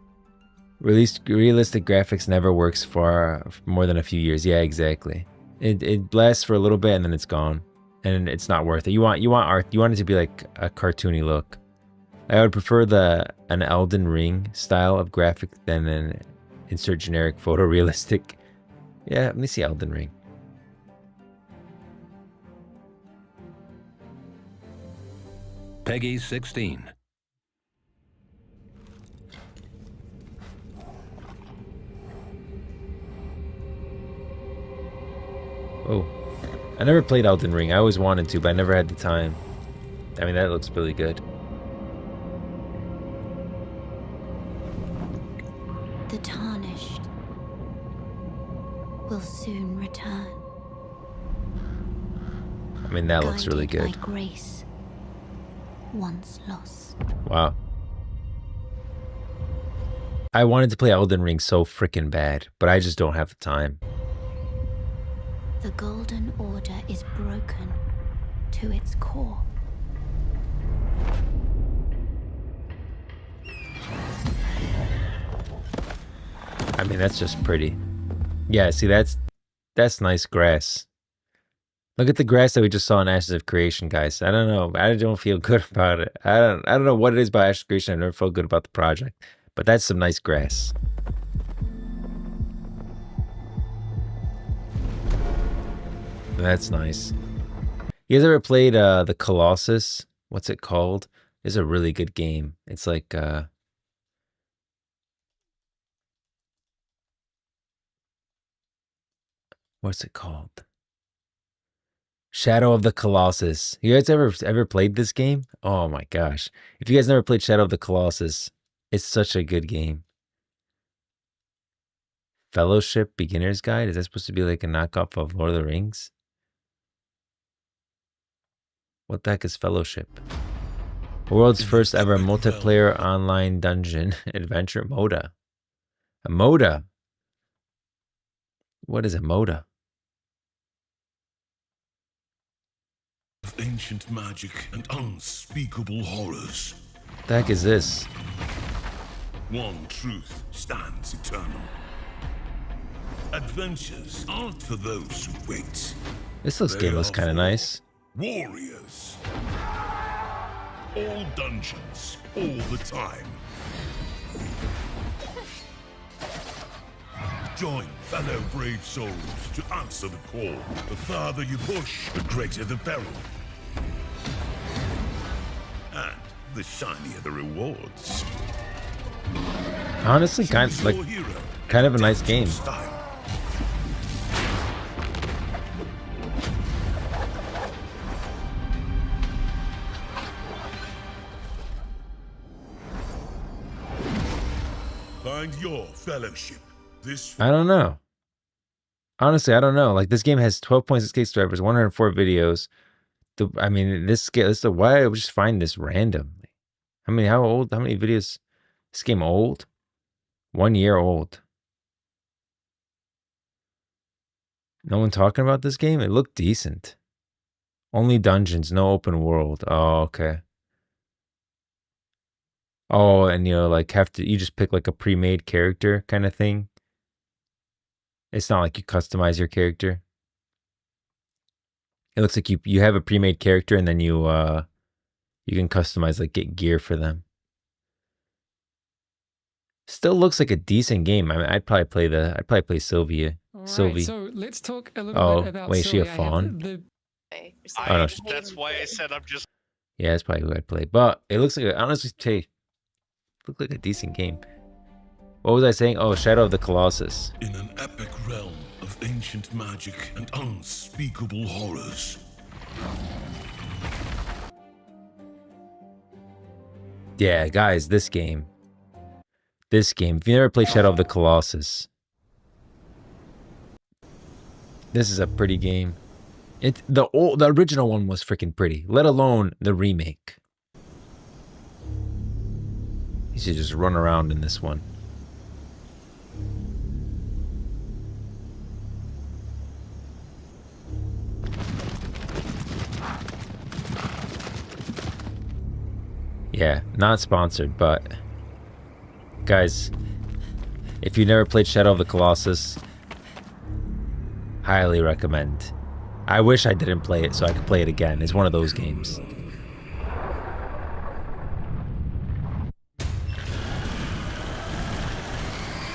Realistic graphics never works for more than a few years. Yeah, exactly. It lasts for a little bit and then it's gone. And it's not worth it. You want art. You want it to be like a cartoony look. I would prefer an Elden Ring style of graphic than an insert generic photorealistic. Yeah, let me see Elden Ring. Peggy 16. Oh, I never played Elden Ring. I always wanted to, but I never had the time. I mean, that looks really good. The tarnished will soon return. I mean, that looks really good. By grace, once lost. Wow. I wanted to play Elden Ring so freaking bad, but I just don't have the time. The Golden Order is broken to its core. I mean, that's just pretty. Yeah, see, that's nice grass. Look at the grass that we just saw in Ashes of Creation, guys. I don't know. I don't feel good about it. I don't know what it is about Ashes of Creation. I've never felt good about the project. But that's some nice grass. That's nice. You guys ever played the Colossus? What's it called? It's a really good game. It's like what's it called? Shadow of the Colossus. You guys ever played this game? Oh my gosh. If you guys never played Shadow of the Colossus, it's such a good game. Fellowship Beginner's Guide? Is that supposed to be like a knockoff of Lord of the Rings? What the heck is Fellowship? World's first ever multiplayer online dungeon adventure MODA. A MODA? What is a MODA? Ancient magic and unspeakable horrors. What the heck is this? One truth stands eternal. Adventures aren't for those who wait. This game looks kind of nice. Warriors. All dungeons, all the time. Join fellow brave souls to answer the call. The farther you push, the greater the peril. And the shinier the rewards. Honestly, kind of a nice game. Find your fellowship. I don't know. Honestly, I don't know. Like, this game has 12.6K subscribers, 104 videos. I mean, why I would just find this randomly? How many videos? This game old? 1 year old. No one talking about this game? It looked decent. Only dungeons, no open world. Oh, okay. Oh, and like you just pick like a pre-made character kind of thing. It's not like you customize your character. It looks like you have a pre-made character and then you can customize, like get gear for them. Still looks like a decent game. I mean, I'd probably play Sylvia. Right, Sylvie. so let's talk a little bit about wait, is she a Sylvie. I have fawn? I, no, that's why I said I'm just. Yeah, that's probably who I'd play. But it looks like, honestly, looked like a decent game. What was I saying? Oh, Shadow of the Colossus. In an epic realm of ancient magic and unspeakable horrors. Yeah, guys, this game. If you never played Shadow of the Colossus, this is a pretty game. The original one was freaking pretty, let alone the remake. You should just run around in this one. Yeah, not sponsored, but guys, if you never played Shadow of the Colossus, highly recommend. I wish I didn't play it so I could play it again. It's one of those games.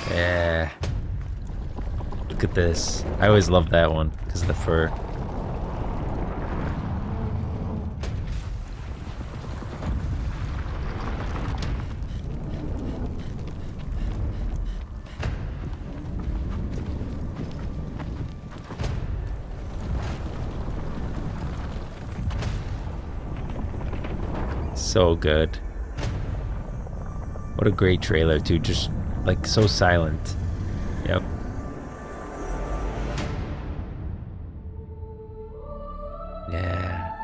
Yeah. Look at this. I always loved that one because of the fur. So good. What a great trailer too, just like so silent. Yep. Yeah.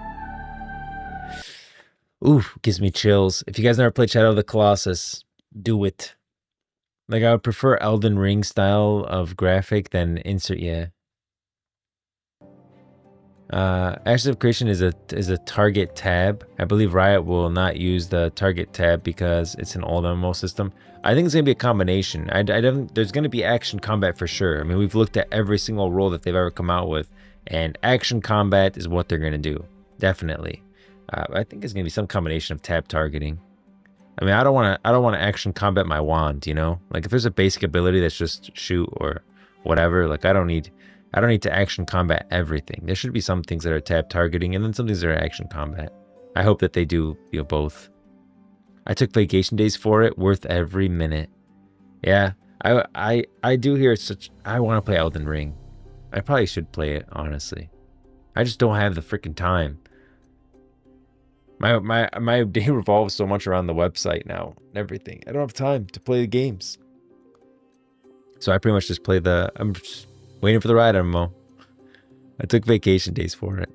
Ooh, gives me chills. If you guys never played Shadow of the Colossus, do it. Like, I would prefer Elden Ring style of graphic than yeah. Ashes of Creation is a target tab. I believe Riot will not use the target tab because it's an old MMO system. I think it's gonna be a combination. There's gonna be action combat for sure. I mean, we've looked at every single role that they've ever come out with, and action combat is what they're gonna do. Definitely. I think it's gonna be some combination of tab targeting. I mean, I don't want to action combat my wand, you know? Like, if there's a basic ability that's just shoot or whatever, like I don't need to action combat everything. There should be some things that are tab targeting and then some things that are action combat. I hope that they do, both. I took vacation days for it, worth every minute. Yeah, I do hear I want to play Elden Ring. I probably should play it, honestly. I just don't have the freaking time. My day revolves so much around the website now and everything. I don't have time to play the games. So I pretty much just play I'm just waiting for the Riot MMO. I took vacation days for it.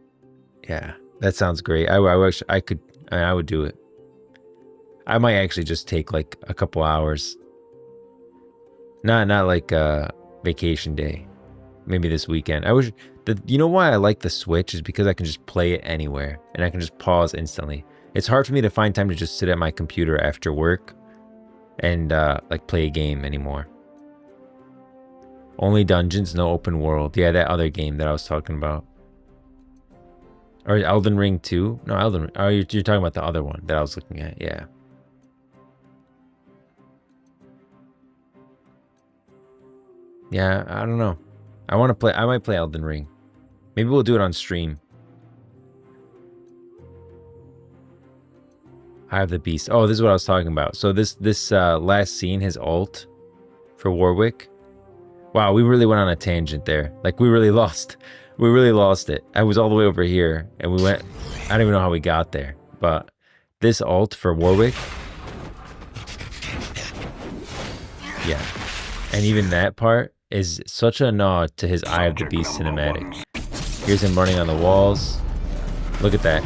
Yeah, that sounds great. I wish I could. I would do it. I might actually just take like a couple hours. Not like a vacation day. Maybe this weekend. I wish you know why I like the Switch is because I can just play it anywhere and I can just pause instantly. It's hard for me to find time to just sit at my computer after work and like play a game anymore. Only dungeons, no open world. Yeah, that other game that I was talking about. Or Elden Ring 2? No, Elden Ring. Oh, you're talking about the other one that I was looking at. Yeah. Yeah, I don't know. I might play Elden Ring. Maybe we'll do it on stream. Eye of the Beast. Oh, this is what I was talking about. So this last scene, his ult for Warwick. Wow, we really went on a tangent there. Like we really lost it. I was all the way over here and we went, I don't even know how we got there. But this ult for Warwick. Yeah. And even that part is such a nod to his Eye of the Beast cinematic. Here's him running on the walls. Look at that.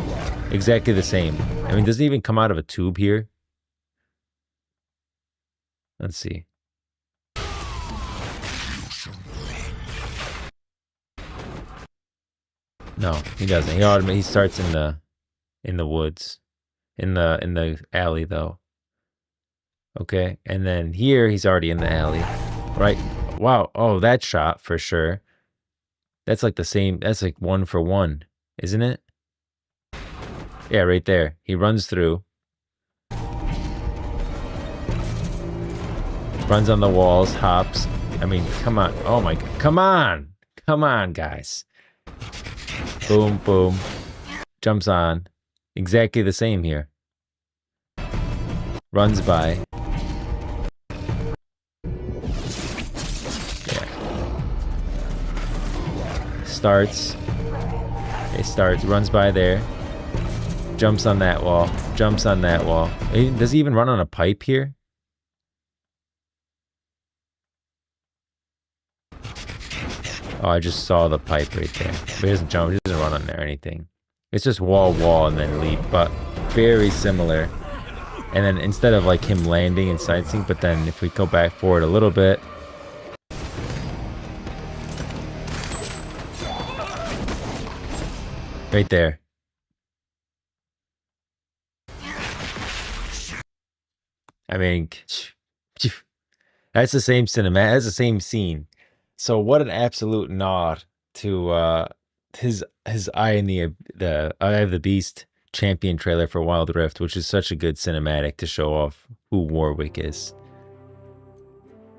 Exactly the same. I mean, does it even come out of a tube here? Let's see. No, he doesn't. He starts in the woods. In the alley though. Okay. And then here he's already in the alley. Right? Wow. Oh, that shot for sure. That's like the same. That's like 1 for 1, isn't it? Yeah, right there. He runs through. Runs on the walls, hops. I mean, come on. Oh my God. Come on. Come on, guys. Boom, boom. Jumps on. Exactly the same here. Runs by. Starts. It starts. Runs by there. Jumps on that wall. Jumps on that wall. Does he even run on a pipe here? Oh, I just saw the pipe right there. But he doesn't jump. He doesn't run on there or anything. It's just wall, and then leap. But very similar. And then instead of like him landing and sightseeing, but then if we go back forward a little bit. Right there. I mean, that's the same cinema. That's the same scene. So what an absolute nod to his Eye in the Eye of the Beast champion trailer for Wild Rift, which is such a good cinematic to show off who Warwick is.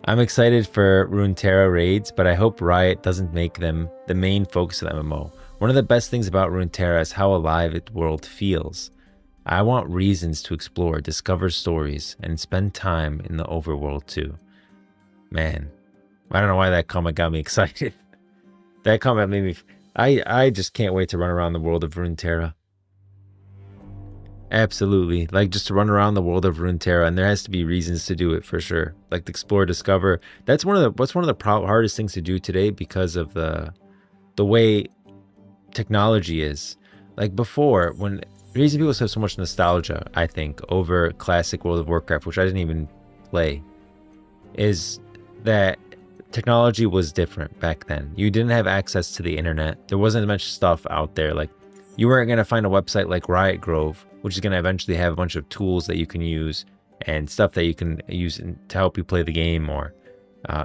I'm excited for Runeterra raids, but I hope Riot doesn't make them the main focus of the MMO. One of the best things about Runeterra is how alive its world feels. I want reasons to explore, discover stories, and spend time in the overworld too. Man, I don't know why that comment got me excited. That comment made me... I just can't wait to run around the world of Runeterra. Absolutely. Like, just to run around the world of Runeterra, and there has to be reasons to do it for sure. Like, to explore, discover. That's one of the hardest things to do today because of the way technology is. Like, before, when... The reason people have so much nostalgia, I think, over classic World of Warcraft, which I didn't even play, is that technology was different back then. You didn't have access to the internet. There wasn't much stuff out there. Like, you weren't going to find a website like Riot Grove, which is going to eventually have a bunch of tools that you can use and stuff that you can use to help you play the game. Or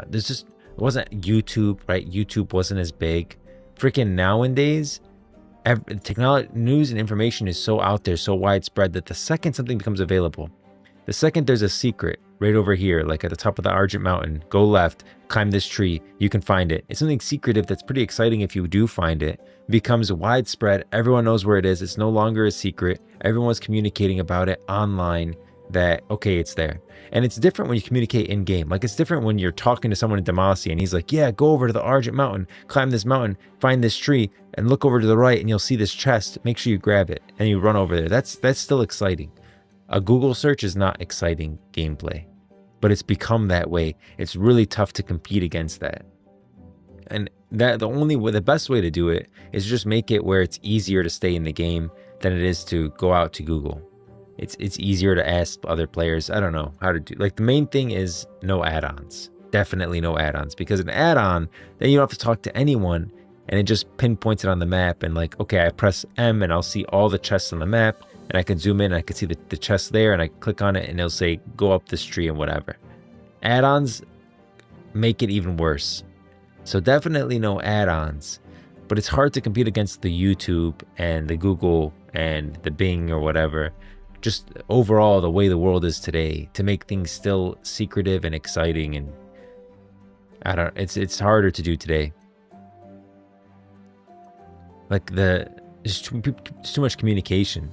there's just, it wasn't YouTube, right? YouTube wasn't as big. Freaking nowadays, technology, news and information is so out there, so widespread that the second something becomes available, the second there's a secret right over here, like at the top of the Argent Mountain, go left, climb this tree, you can find it. It's something secretive that's pretty exciting if you do find it. It becomes widespread. Everyone knows where it is. It's no longer a secret. Everyone's communicating about it online that, okay, it's there. And it's different when you communicate in game. Like, it's different when you're talking to someone in Demacia and he's like, yeah, go over to the Argent Mountain, climb this mountain, find this tree, and look over to the right and you'll see this chest. Make sure you grab it and you run over there. That's still exciting. A Google search is not exciting gameplay. but it's become that way. It's really tough to compete against that. And that the best way to do it is just make it where it's easier to stay in the game than it is to go out to Google. It's easier to ask other players. I don't know how to do, like, the main thing is no add-ons. Definitely no add-ons, because an add-on, then you don't have to talk to anyone, and it just pinpoints it on the map, and like, okay, I press M and I'll see all the chests on the map, and I can zoom in and I can see the chest there, and I click on it and it'll say go up this tree and whatever. Add-ons make it even worse. So definitely no add-ons, but it's hard to compete against the YouTube and the Google and the Bing or whatever. Just overall, the way the world is today, to make things still secretive and exciting, and it's harder to do today. Like there's too much communication.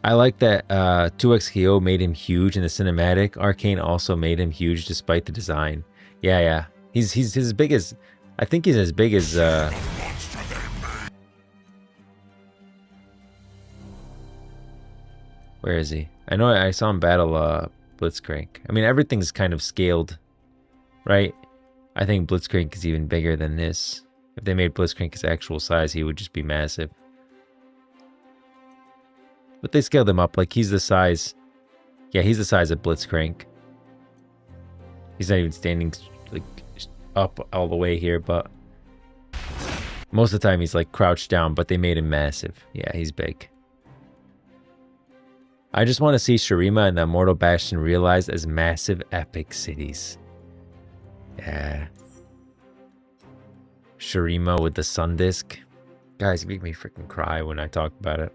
I like that 2XKO made him huge in the cinematic. Arcane also made him huge despite the design. Yeah. He's as big as, I think he's as big as where is he? I know I saw him battle Blitzcrank. I mean, everything's kind of scaled, right? I think Blitzcrank is even bigger than this. If they made Blitzcrank his actual size, he would just be massive. But they scaled him up, like he's the size. Yeah, he's the size of Blitzcrank. He's not even standing like up all the way here, but most of the time he's like crouched down, but they made him massive. Yeah, he's big. I just want to see Shurima and the Immortal Bastion realized as massive epic cities. Yeah. Shurima with the sun disk. Guys, you make me freaking cry when I talk about it.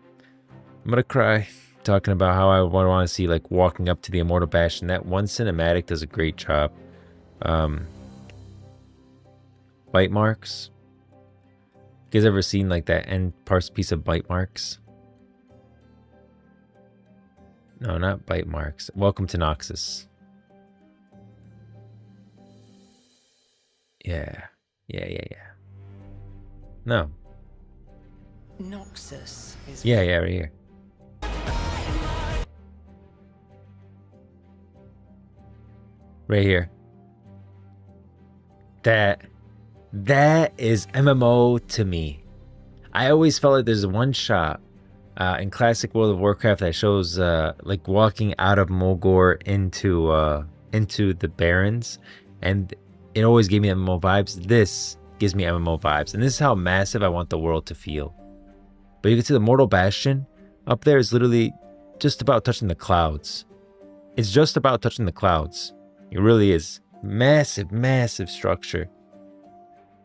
I'm gonna cry talking about how I want to see like walking up to the Immortal Bastion. That one cinematic does a great job. Bite marks. You guys ever seen like that end piece of bite marks? No, not bite marks. Welcome to Noxus. Yeah. No. Noxus is Yeah, right here. Right here. That is MMO to me. I always felt like there's one shot in classic World of Warcraft that shows like walking out of Mulgore into the Barrens, and it always gave me MMO vibes. This gives me MMO vibes, and this is how massive I want the world to feel. But you can see the Mortal Bastion up there is literally just about touching the clouds. It's just about touching the clouds. It really is. Massive, massive structure.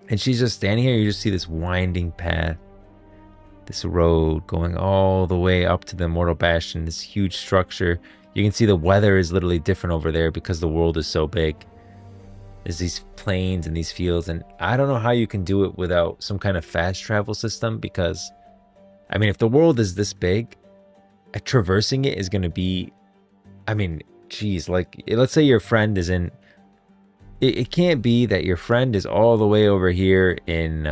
And she's just standing here. You just see this winding path. This road going all the way up to the Immortal Bastion. This huge structure. You can see the weather is literally different over there because the world is so big. There's these plains and these fields. And I don't know how you can do it without some kind of fast travel system, because, I mean, if the world is this big, traversing it is going to be, I mean, geez, like, let's say your friend is in, it can't be that your friend is all the way over here in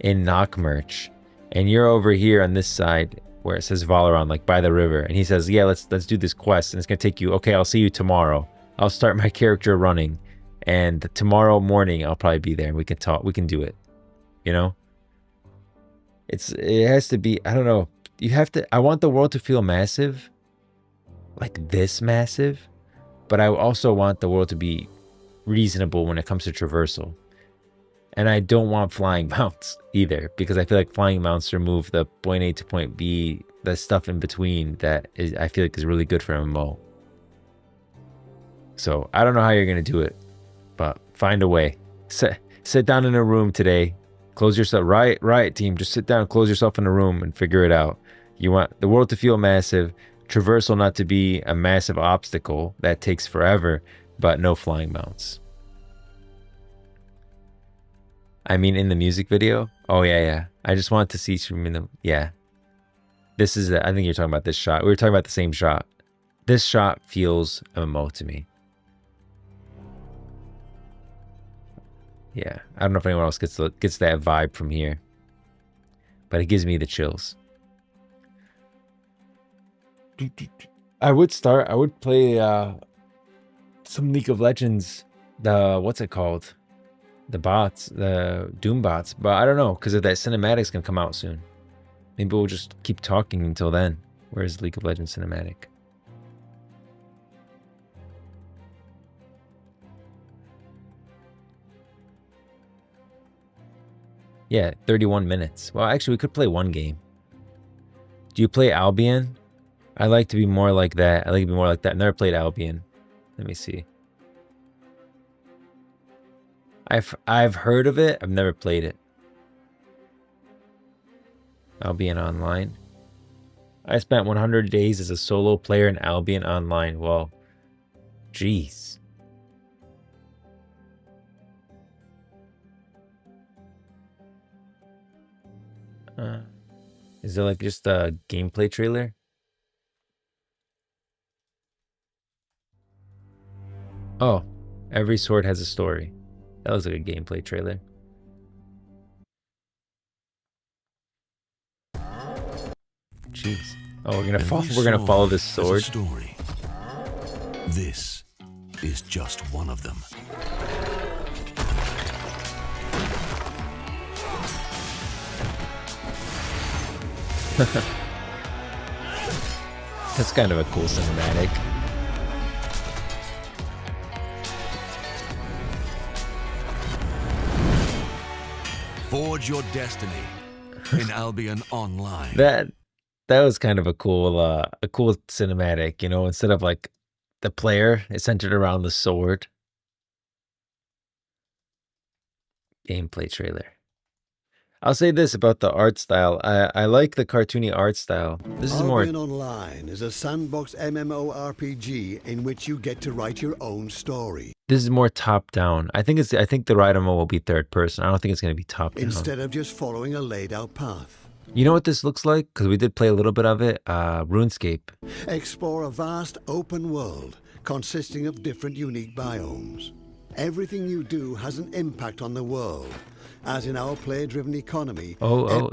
Knockmerch, and you're over here on this side where it says Valeron, like by the river, and he says, yeah, let's do this quest, and it's gonna take you, okay, I'll see you tomorrow. I'll start my character running, and tomorrow morning I'll probably be there, and we can talk, we can do it, you know? It has to be, I don't know, you have to, I want the world to feel massive, like this massive, but I also want the world to be reasonable when it comes to traversal. And I don't want flying mounts either, because I feel like flying mounts remove the point A to point B, the stuff in between that is, I feel like is really good for MMO. So I don't know how you're going to do it, but find a way. Sit down in a room today, close yourself, Riot team, just sit down, close yourself in a room and figure it out. You want the world to feel massive, traversal not to be a massive obstacle that takes forever, but no flying mounts. I mean, in the music video, oh yeah, I just want to see Shurima. Yeah, this is I think you're talking about this shot. We were talking about the same shot. This shot feels MMO to me. Yeah, I don't know if anyone else gets that vibe from here, but it gives me the chills. I would start. I would play some League of Legends. What's it called? The bots, the Doom bots. But I don't know because of that cinematic's gonna come out soon. Maybe we'll just keep talking until then. Where's League of Legends cinematic? Yeah, 31 minutes. Well, actually, we could play one game. Do you play Albion? I like to be more like that. I like to be more like that. I've never played Albion. Let me see. I've heard of it. I've never played it. Albion Online. I spent 100 days as a solo player in Albion Online. Well, jeez. Is it like just a gameplay trailer? Oh, every sword has a story. That was like a gameplay trailer. Jeez. Oh, we're gonna follow this sword. Story. This is just one of them. That's kind of a cool cinematic. Forge your destiny in Albion Online. That was kind of a cool cinematic, you know, instead of like the player, it's centered around the sword. Gameplay trailer. I'll say this about the art style. I like the cartoony art style. This is more... Albion Online is a sandbox MMORPG in which you get to write your own story. This is more top down. I think the Riot MMO will be third person. I don't think it's going to be top down. Instead of just following a laid out path. You know what this looks like? Because we did play a little bit of it. RuneScape. Explore a vast open world consisting of different unique biomes. Everything you do has an impact on the world. As in our player-driven economy.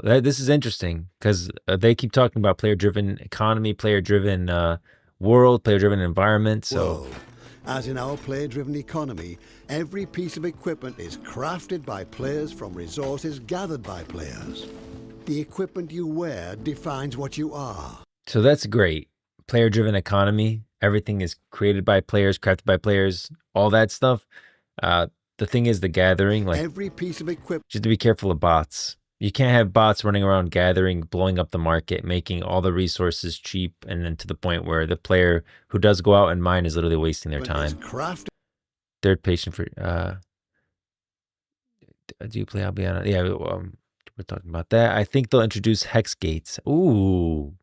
This is interesting because they keep talking about player-driven economy, player-driven world, player-driven environment. So, as in our player-driven economy, every piece of equipment is crafted by players from resources gathered by players. The equipment you wear defines what you are. So that's great. Player-driven economy. Everything is created by players, crafted by players, all that stuff. The thing is the gathering, like every piece of equipment. Just to be careful of bots. You can't have bots running around gathering, blowing up the market, making all the resources cheap, and then to the point where the player who does go out and mine is literally wasting their time. Third patient for do you play Albion? Yeah, we're talking about that. I think they'll introduce hex gates. Ooh,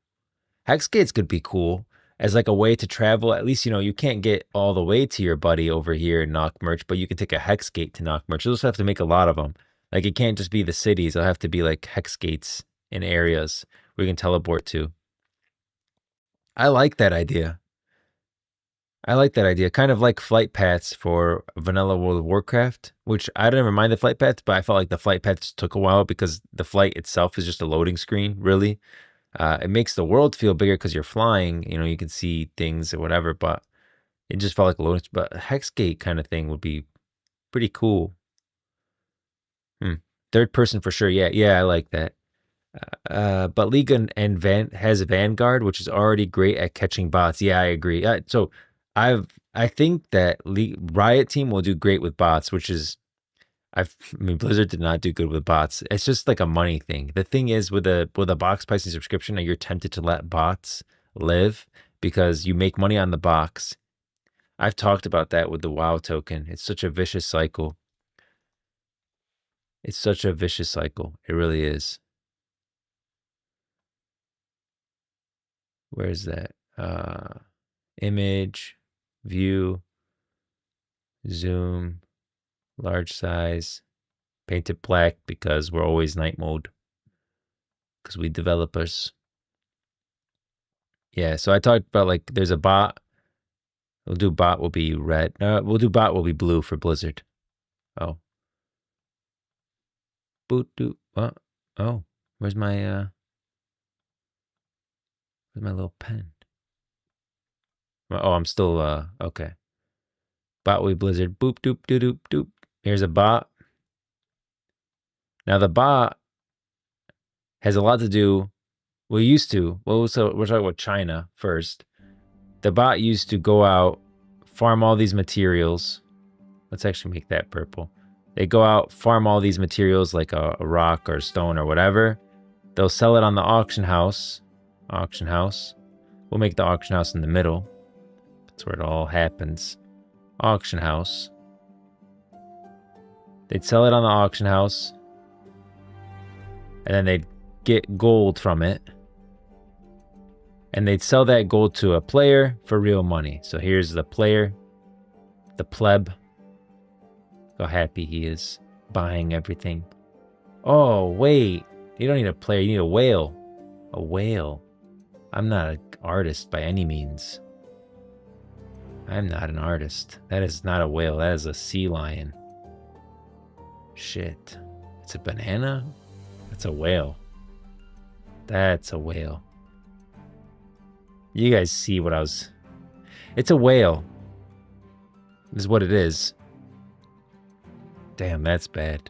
hex gates could be cool. As like a way to travel. At least, you know, you can't get all the way to your buddy over here in Knockmerch, but you can take a hex gate to Knockmerch. You'll just have to make a lot of them. Like, it can't just be the cities. It'll have to be like hex gates in areas where you can teleport to. I like that idea. Kind of like flight paths for vanilla World of Warcraft, which I don't ever mind the flight paths, but I felt like the flight paths took a while because the flight itself is just a loading screen, really. It makes the world feel bigger because you're flying, you know, you can see things or whatever, but it just felt like a loading. But a Hexgate kind of thing would be pretty cool. Third person for sure. Yeah, I like that. But League has Vanguard, which is already great at catching bots. Yeah, I agree. So I think that Riot Team will do great with bots, which is Blizzard did not do good with bots. It's just like a money thing. The thing is with a box pricing subscription, you're tempted to let bots live because you make money on the box. I've talked about that with the WoW token. It's such a vicious cycle. It really is. Where's that? Image, view, zoom, large size. Paint it black because we're always night mode. Because we developers. Yeah, so I talked about like there's a bot. We'll do bot will be red. We'll do bot will be blue for Blizzard. Oh. What? Oh, where's my little pen? Oh, I'm still okay. Botway Blizzard. Boop doop doop doop doop. Here's a bot. Now the bot has a lot to do. Well, used to. Well, so we're talking about China first. The bot used to go out, farm all these materials. Let's actually make that purple. They go out, farm all these materials like a rock or stone or whatever. They'll sell it on the auction house. Auction house. We'll make the auction house in the middle. That's where it all happens. Auction house. They'd sell it on the auction house. And then they'd get gold from it. And they'd sell that gold to a player for real money. So here's the player. The pleb. How happy he is buying everything. Oh, wait. You don't need a player. You need a whale. A whale. I'm not an artist by any means. I'm not an artist. That is not a whale. That is a sea lion. Shit. It's a banana? That's a whale. That's a whale. You guys see what I was... It's a whale. This is what it is. Damn, that's bad.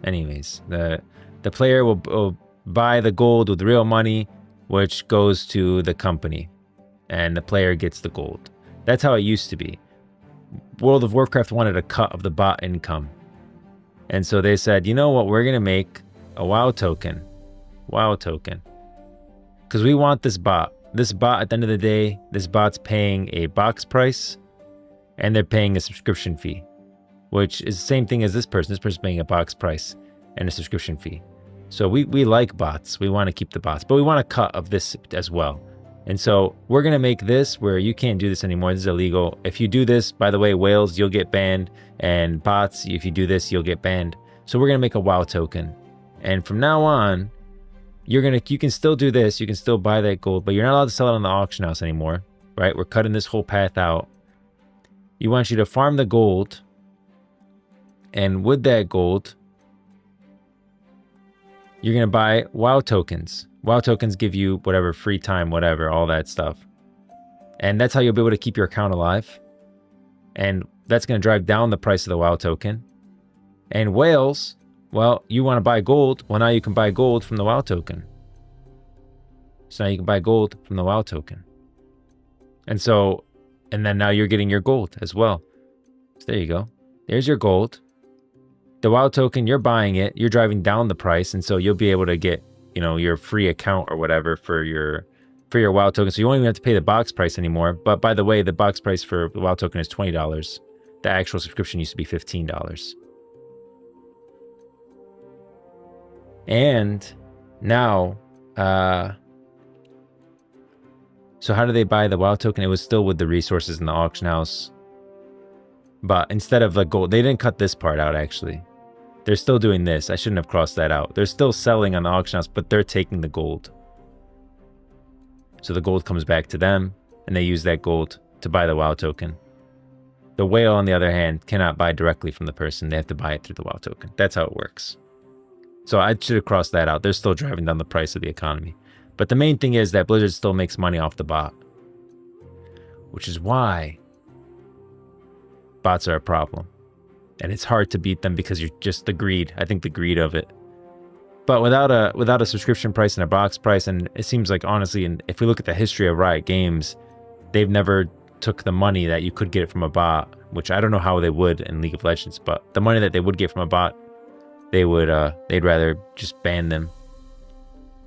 Anyways, the player will buy the gold with real money, which goes to the company. And the player gets the gold. That's how it used to be. World of Warcraft wanted a cut of the bot income. And so they said, you know what, we're going to make a WoW token. WoW token. Because we want this bot. This bot, at the end of the day, this bot's paying a box price. And they're paying a subscription fee. Which is the same thing as this person. This person's paying a box price and a subscription fee. So we like bots. We want to keep the bots. But we want a cut of this as well. And so we're going to make this where you can't do this anymore. This is illegal. If you do this, by the way, whales, you'll get banned. And bots, if you do this, you'll get banned. So we're going to make a WoW token. And from now on, you can still do this. You can still buy that gold. But you're not allowed to sell it on the auction house anymore. Right? We're cutting this whole path out. You want you to farm the gold. And with that gold, you're going to buy WoW tokens. WoW tokens give you whatever, free time, whatever, all that stuff. And that's how you'll be able to keep your account alive. And that's going to drive down the price of the WoW token. And whales, well, you want to buy gold. Well, now you can buy gold from the WoW token. So now you can buy gold from the WoW token. And then now you're getting your gold as well. So there you go. There's your gold. The WoW token, you're buying it, you're driving down the price, and so you'll be able to get, your free account or whatever for your WoW token. So you won't even have to pay the box price anymore. But by the way, the box price for the WoW token is $20. The actual subscription used to be $15. And now, so how do they buy the WoW token? It was still with the resources in the auction house. But instead of the gold, they didn't cut this part out actually. They're still doing this. I shouldn't have crossed that out. They're still selling on the auction house, but they're taking the gold. So the gold comes back to them, and they use that gold to buy the WoW token. The whale, on the other hand, cannot buy directly from the person. They have to buy it through the WoW token. That's how it works. So I should have crossed that out. They're still driving down the price of the economy. But the main thing is that Blizzard still makes money off the bot. Which is why bots are a problem. And it's hard to beat them because you're just the greed. I think the greed of it. But without a subscription price and a box price, and it seems like honestly, and if we look at the history of Riot Games, they've never took the money that you could get from a bot, which I don't know how they would in League of Legends, but the money that they would get from a bot, they'd rather just ban them.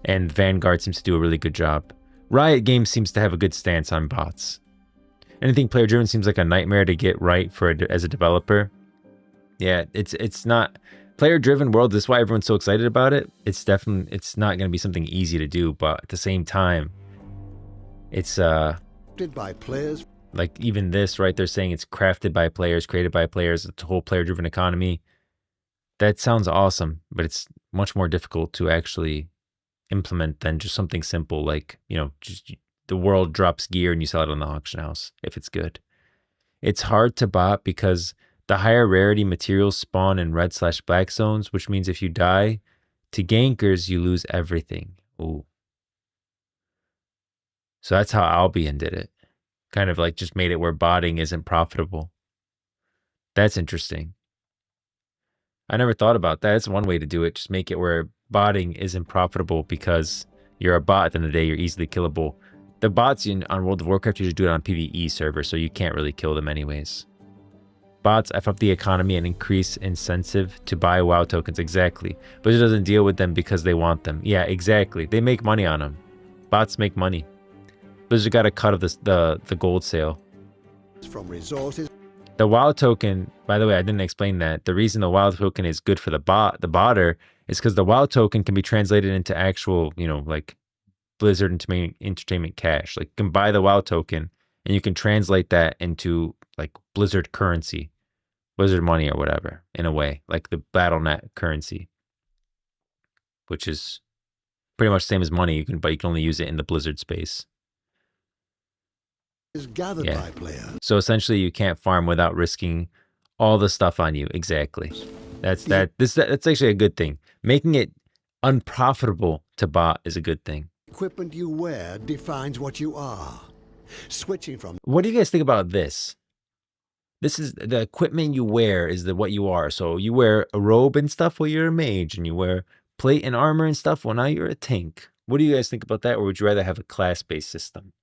And Vanguard seems to do a really good job. Riot Games seems to have a good stance on bots. Anything player driven seems like a nightmare to get right as a developer. Yeah, it's not player driven world. This is why everyone's so excited about it. It's not going to be something easy to do, but at the same time, it's by players. Like even this, right? They're saying it's crafted by players, created by players. It's a whole player driven economy. That sounds awesome, but it's much more difficult to actually implement than just something simple like, just the world drops gear and you sell it on the auction house if it's good. It's hard to bot because the higher rarity materials spawn in red/black zones, which means if you die to gankers, you lose everything. Ooh. So that's how Albion did it. Kind of like just made it where botting isn't profitable. That's interesting. I never thought about that. That's one way to do it. Just make it where botting isn't profitable because you're a bot at the end of the day. You're easily killable. The bots on World of Warcraft usually do it on PvE servers, so you can't really kill them anyways. Bots F up the economy and increase incentive to buy WoW tokens. Exactly. But it doesn't deal with them because they want them. Yeah, exactly. They make money on them. Bots make money. Blizzard got a cut of the gold sale. From resources. The WoW token, by the way, I didn't explain that. The reason the WoW token is good for the botter, is because the WoW token can be translated into actual, like Blizzard Entertainment cash. Like you can buy the WoW token and you can translate that into like Blizzard currency, Blizzard money or whatever, in a way, like the BattleNet currency, which is pretty much the same as money. But you can only use it in the Blizzard space. Is gathered by players. So essentially, you can't farm without risking all the stuff on you. Exactly. That's actually a good thing. Making it unprofitable to bot is a good thing. Equipment you wear defines what you are. Switching from. What do you guys think about this? This is the equipment you wear is what you are. So you wear a robe and stuff while you're a mage, and you wear plate and armor and stuff well now you're a tank. What do you guys think about that, or would you rather have a class-based system?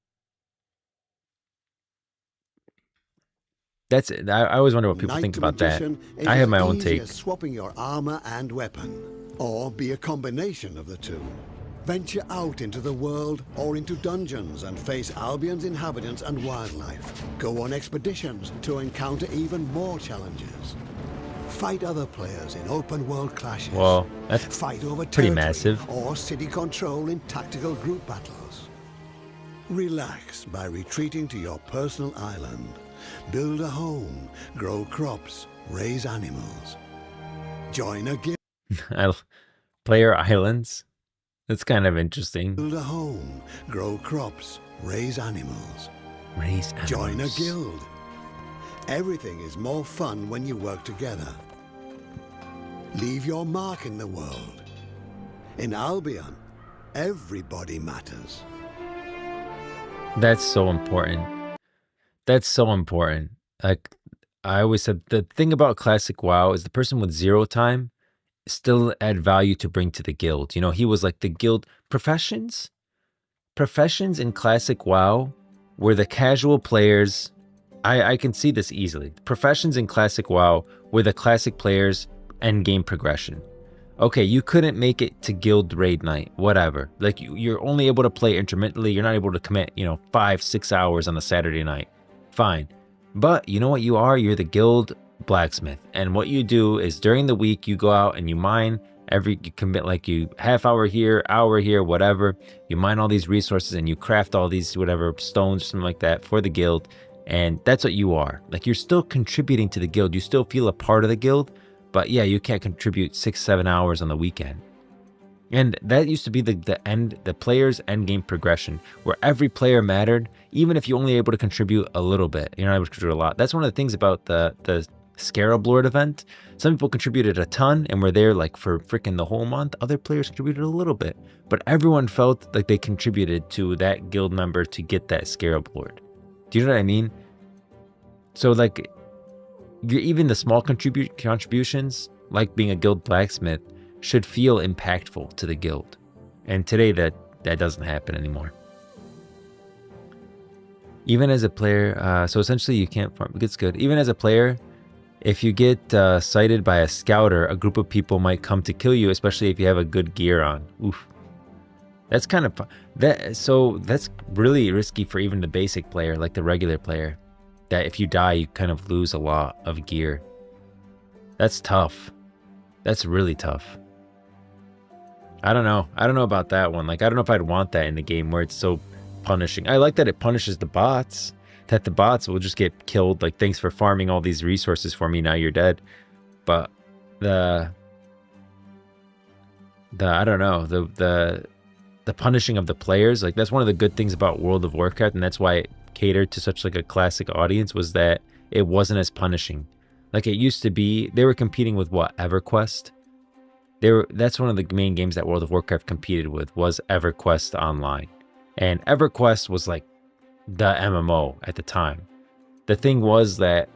That's it. I always wonder what people think about that. I have my own take. Swapping your armor and weapon, or be a combination of the two. Venture out into the world or into dungeons and face Albion's inhabitants and wildlife. Go on expeditions to encounter even more challenges. Fight other players in open world clashes. Well, that's fight over pretty massive. Or city control in tactical group battles. Relax by retreating to your personal island. Build a home, grow crops, raise animals. Join a guild. Player islands? That's kind of interesting. Build a home, grow crops, raise animals. Raise animals. Join a guild. Everything is more fun when you work together. Leave your mark in the world. In Albion, everybody matters. That's so important. That's so important. Like I always said, the thing about classic WoW is the person with 0 time still add value to bring to the guild. He was like the guild professions. Professions in classic WoW were the casual players. I can see this easily. Professions in classic WoW were the classic players' end game progression. Okay, you couldn't make it to guild raid night, whatever. Like you're only able to play intermittently. You're not able to commit, 5-6 hours on a Saturday night. Fine. But you know what you are? You're the guild blacksmith. And what you do is during the week, you go out and you mine you commit like you half hour here, whatever. You mine all these resources and you craft all these whatever stones or something like that for the guild. And that's what you are. Like you're still contributing to the guild. You still feel a part of the guild. But yeah, you can't contribute 6-7 hours on the weekend. And that used to be the player's end game progression, where every player mattered, even if you're only able to contribute a little bit. You're not able to contribute a lot. That's one of the things about the Scarab Lord event. Some people contributed a ton and were there like for freaking the whole month. Other players contributed a little bit, but everyone felt like they contributed to that guild member to get that Scarab Lord. Do you know what I mean? So like, even the small contributions, like being a guild blacksmith, should feel impactful to the guild. And today that doesn't happen anymore. Even as a player, so essentially you can't farm. It's good. Even as a player, if you get sighted by a scouter, a group of people might come to kill you, especially if you have a good gear on. Oof. That's kind of that's really risky for even the basic player, like the regular player. That if you die, you kind of lose a lot of gear. That's tough. That's really tough. I don't know. I don't know about that one. Like, I don't know if I'd want that in the game where it's so punishing. I like that it punishes the bots. That the bots will just get killed. Like, thanks for farming all these resources for me. Now you're dead. But I don't know. The punishing of the players. Like, that's one of the good things about World of Warcraft. And that's why it catered to such like a classic audience, was that it wasn't as punishing. Like it used to be. They were competing with what? EverQuest? That's one of the main games that World of Warcraft competed with, was EverQuest Online. And EverQuest was like the MMO at the time. The thing was that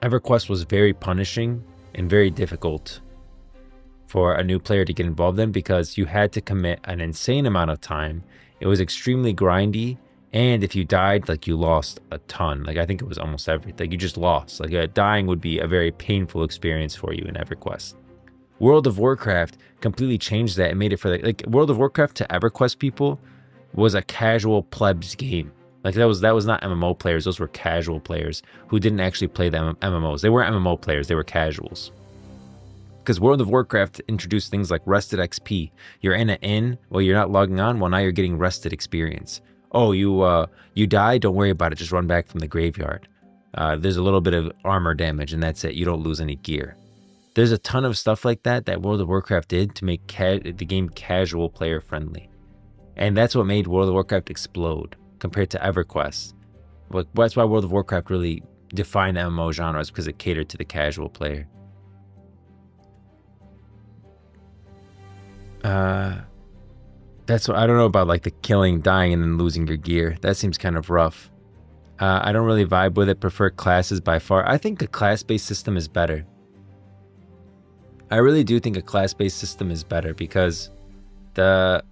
EverQuest was very punishing and very difficult for a new player to get involved in because you had to commit an insane amount of time. It was extremely grindy, and if you died, like, you lost a ton. Like, I think it was almost everything. You just lost. Like, dying would be a very painful experience for you in EverQuest. World of Warcraft completely changed that and made it for like World of Warcraft to EverQuest people was a casual plebs game. Like that was not MMO players. Those were casual players who didn't actually play the MMOs. They weren't MMO players. They were casuals. Because World of Warcraft introduced things like rested XP. You're in an inn, well, you're not logging on. Well, now you're getting rested experience. Oh, you die? Don't worry about it. Just run back from the graveyard. There's a little bit of armor damage, and that's it. You don't lose any gear. There's a ton of stuff like that that World of Warcraft did to make the game casual player friendly. And that's what made World of Warcraft explode compared to EverQuest. That's why World of Warcraft really defined the MMO genre, is because it catered to the casual player. That's what I don't know about, like the killing, dying, and then losing your gear. That seems kind of rough. I don't really vibe with it. Prefer classes by far. I think a class-based system is better. I really do think a class-based system is better because the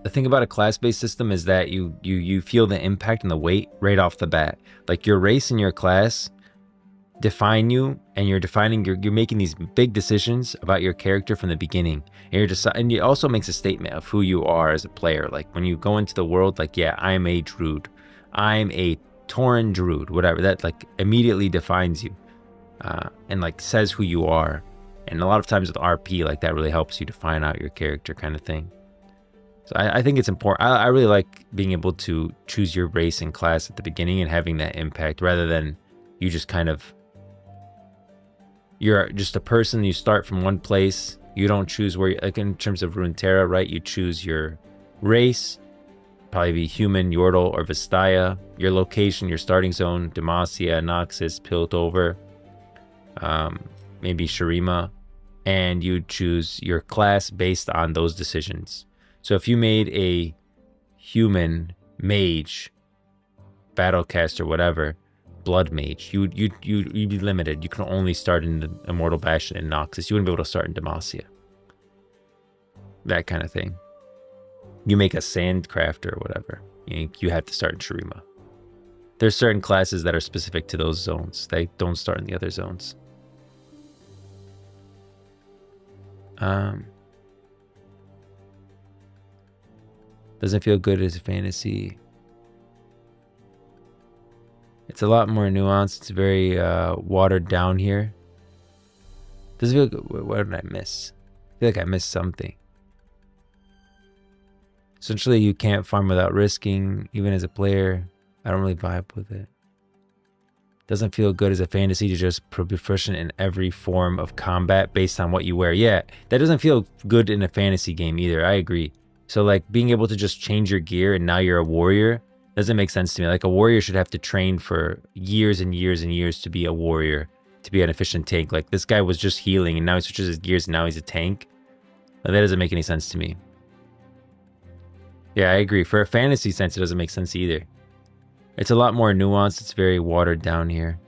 thing about a class-based system is that you feel the impact and the weight right off the bat. Like your race and your class define you, and you're making these big decisions about your character from the beginning. And it also makes a statement of who you are as a player. Like when you go into the world, like, yeah, I'm a druid, I'm a Tauren druid, whatever. That like immediately defines you, and like says who you are. And a lot of times with RP, like that really helps you define out your character, kind of thing. So I think it's important. I really like being able to choose your race and class at the beginning and having that impact, rather than you just kind of, you're just a person. You start from one place. You don't choose where, like in terms of Runeterra, right? You choose your race, probably be human, Yordle, or Vistaya. Your location, your starting zone, Demacia, Noxus, Piltover, maybe Shurima, and you choose your class based on those decisions. So if you made a human mage, battlecaster, whatever, blood mage, you'd be limited. You can only start in the Immortal Bastion and Noxus. You wouldn't be able to start in Demacia. That kind of thing. You make a sandcrafter or whatever, you have to start in Shurima. There's certain classes that are specific to those zones. They don't start in the other zones. Doesn't feel good as a fantasy. It's a lot more nuanced. It's very watered down here. Doesn't feel good. What did I miss? I feel like I missed something. Essentially, you can't farm without risking, even as a player. I don't really vibe with it. Doesn't feel good as a fantasy to just be proficient in every form of combat based on what you wear. Yeah, that doesn't feel good in a fantasy game either. I agree. So like being able to just change your gear and now you're a warrior doesn't make sense to me. Like a warrior should have to train for years and years and years to be a warrior, to be an efficient tank. Like this guy was just healing and now he switches his gears and now he's a tank. Like, that doesn't make any sense to me. Yeah, I agree. For a fantasy sense, it doesn't make sense either. It's a lot more nuanced. It's very watered down here.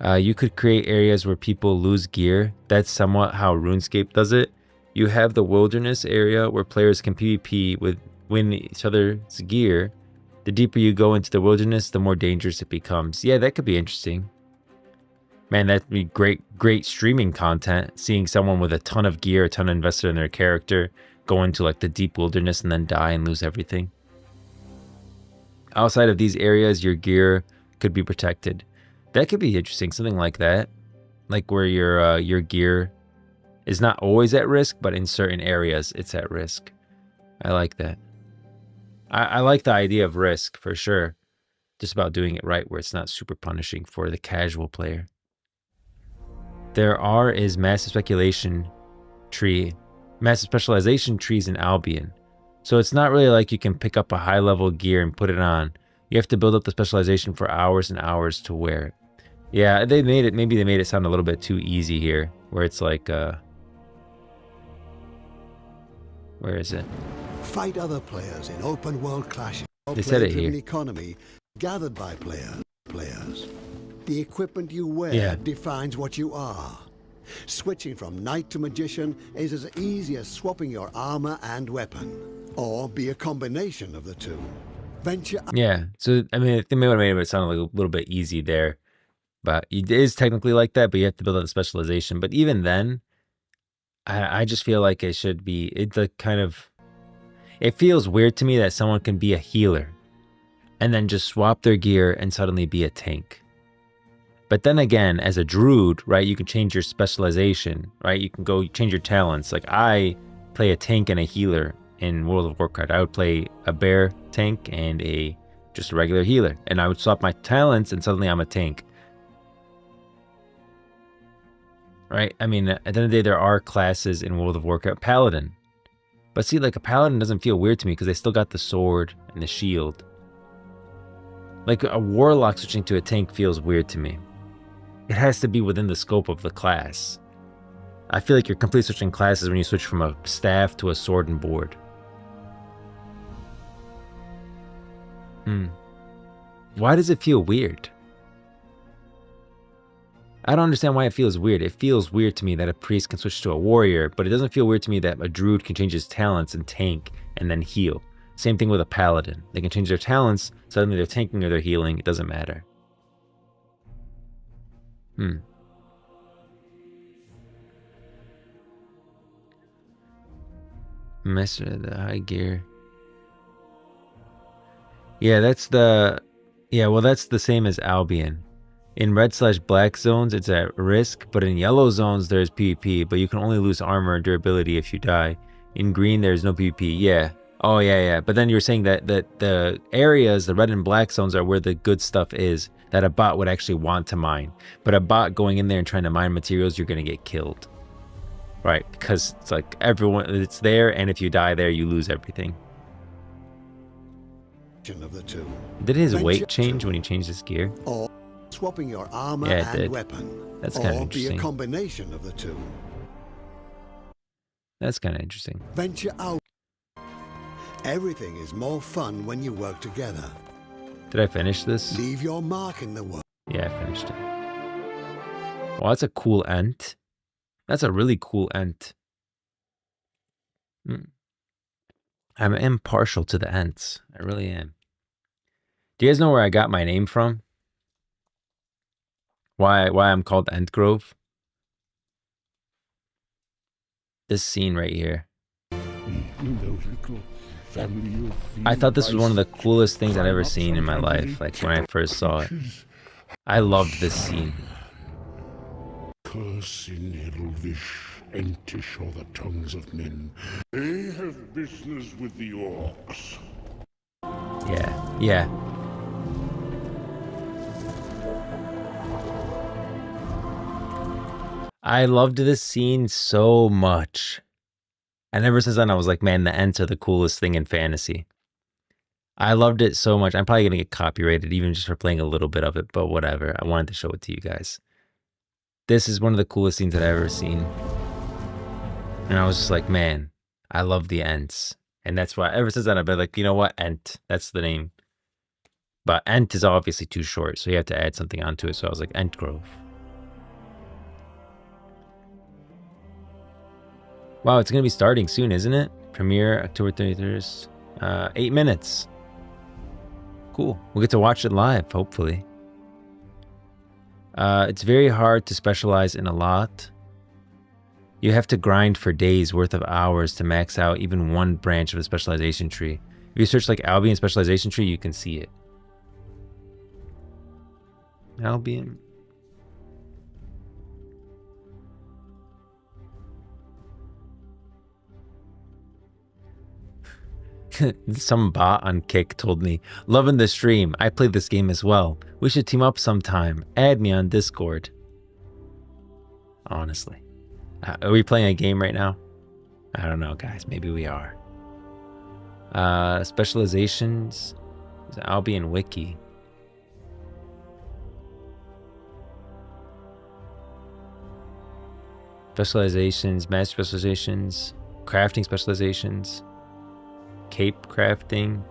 You could create areas where people lose gear. That's somewhat how RuneScape does it. You have the wilderness area where players can PvP win each other's gear. The deeper you go into the wilderness, the more dangerous it becomes. Yeah, that could be interesting. Man, that'd be great streaming content. Seeing someone with a ton of gear, a ton invested in their character, go into like the deep wilderness and then die and lose everything. Outside of these areas, your gear could be protected. That could be interesting, something like that. Like where your gear is not always at risk, but in certain areas it's at risk. I like that. I like the idea of risk for sure. Just about doing it right where it's not super punishing for the casual player. There is massive specialization trees in Albion. So it's not really like you can pick up a high level gear and put it on. You have to build up the specialization for hours and hours to wear it. Yeah, maybe they made it sound a little bit too easy here, where it's like, where is it? Fight other players in open world clashes. They said it here. Economy gathered by players. The equipment you wear Yeah. defines what you are. Switching from knight to magician is as easy as swapping your armor and weapon, or be a combination of the two. Venture Yeah. So, I mean, I think maybe I made it sound like a little bit easy there. But it is technically like that, but you have to build out the specialization. But even then, I just feel like it should be, it's a kind of, it feels weird to me that someone can be a healer and then just swap their gear and suddenly be a tank. But then again, as a druid, right, you can change your specialization, right? You can go change your talents. Like I play a tank and a healer in World of Warcraft. I would play a bear tank and just a regular healer. And I would swap my talents and suddenly I'm a tank. Right? I mean, at the end of the day, there are classes in World of Warcraft. Paladin. But see, like a paladin doesn't feel weird to me because they still got the sword and the shield. Like a warlock switching to a tank feels weird to me. It has to be within the scope of the class. I feel like you're completely switching classes when you switch from a staff to a sword and board. Why does it feel weird? I don't understand why it feels weird. It feels weird to me that a priest can switch to a warrior, but it doesn't feel weird to me that a druid can change his talents and tank and then heal. Same thing with a paladin. They can change their talents, suddenly they're tanking or they're healing. It doesn't matter. Master of the high gear. Yeah, that's the same as Albion. In red/black zones, it's at risk, but in yellow zones, there's PvP, but you can only lose armor and durability if you die. In green, there's no PvP. Yeah. Oh, yeah. But then you were saying that the areas, the red and black zones, are where the good stuff is, that a bot would actually want to mine. But a bot going in there and trying to mine materials, you're going to get killed. Right? Because it's like everyone, it's there, and if you die there, you lose everything. of the two. Did his weight change when he changed his gear? Or swapping your armor Yeah, it and did. weapon. That's kind of Or be a interesting. combination of the two. That's kind of interesting. Venture out. Everything is more fun when you work together. Did I finish this? Leave your mark in the world. Yeah, I finished it. Well, that's a cool ent. That's a really cool ent. I'm impartial to the ents. I really am. Do you guys know where I got my name from? Why I'm called Ent Grove? This scene right here. I thought this was one of the coolest things I'd ever seen in my life, like when I first saw it. I loved this scene. Cursing Elvish, Entish are the tongues of men. They have business with the orcs. Yeah. I loved this scene so much. And ever since then, I was like, man, the Ents are the coolest thing in fantasy. I loved it so much. I'm probably going to get copyrighted even just for playing a little bit of it, but whatever. I wanted to show it to you guys. This is one of the coolest scenes that I've ever seen. And I was just like, man, I love the Ents. And that's why, ever since then, I've been like, you know what? Ent. That's the name. But Ent is obviously too short, so you have to add something onto it. So I was like, Ent Grove. Wow, it's going to be starting soon, isn't it? Premiere October 31st. 8 minutes. Cool. We'll get to watch it live, hopefully. It's very hard to specialize in a lot. You have to grind for days worth of hours to max out even one branch of a specialization tree. If you search like Albion specialization tree, you can see it. Albion. Some bot on Kick told me, loving the stream. I play this game as well. We should team up sometime. Add me on Discord. Honestly. Are we playing a game right now? I don't know, guys. Maybe we are. Specializations. Albion Wiki. Specializations, master specializations, crafting specializations, cape crafting,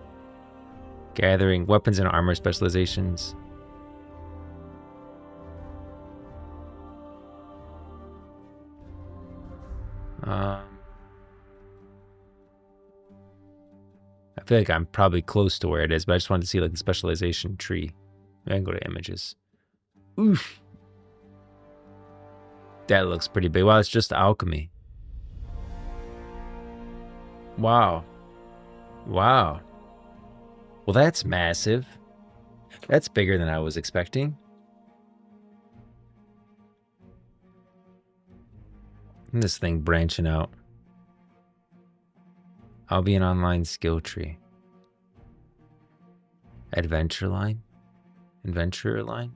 Gathering weapons and armor specializations. I feel like I'm probably close to where it is, but I just wanted to see like the specialization tree. I can go to images. Oof. That looks pretty big. Wow, it's just alchemy. Wow. Wow. Well, that's massive. That's bigger than I was expecting. And this thing branching out. I'll be an online skill tree. Adventure line? Adventurer line?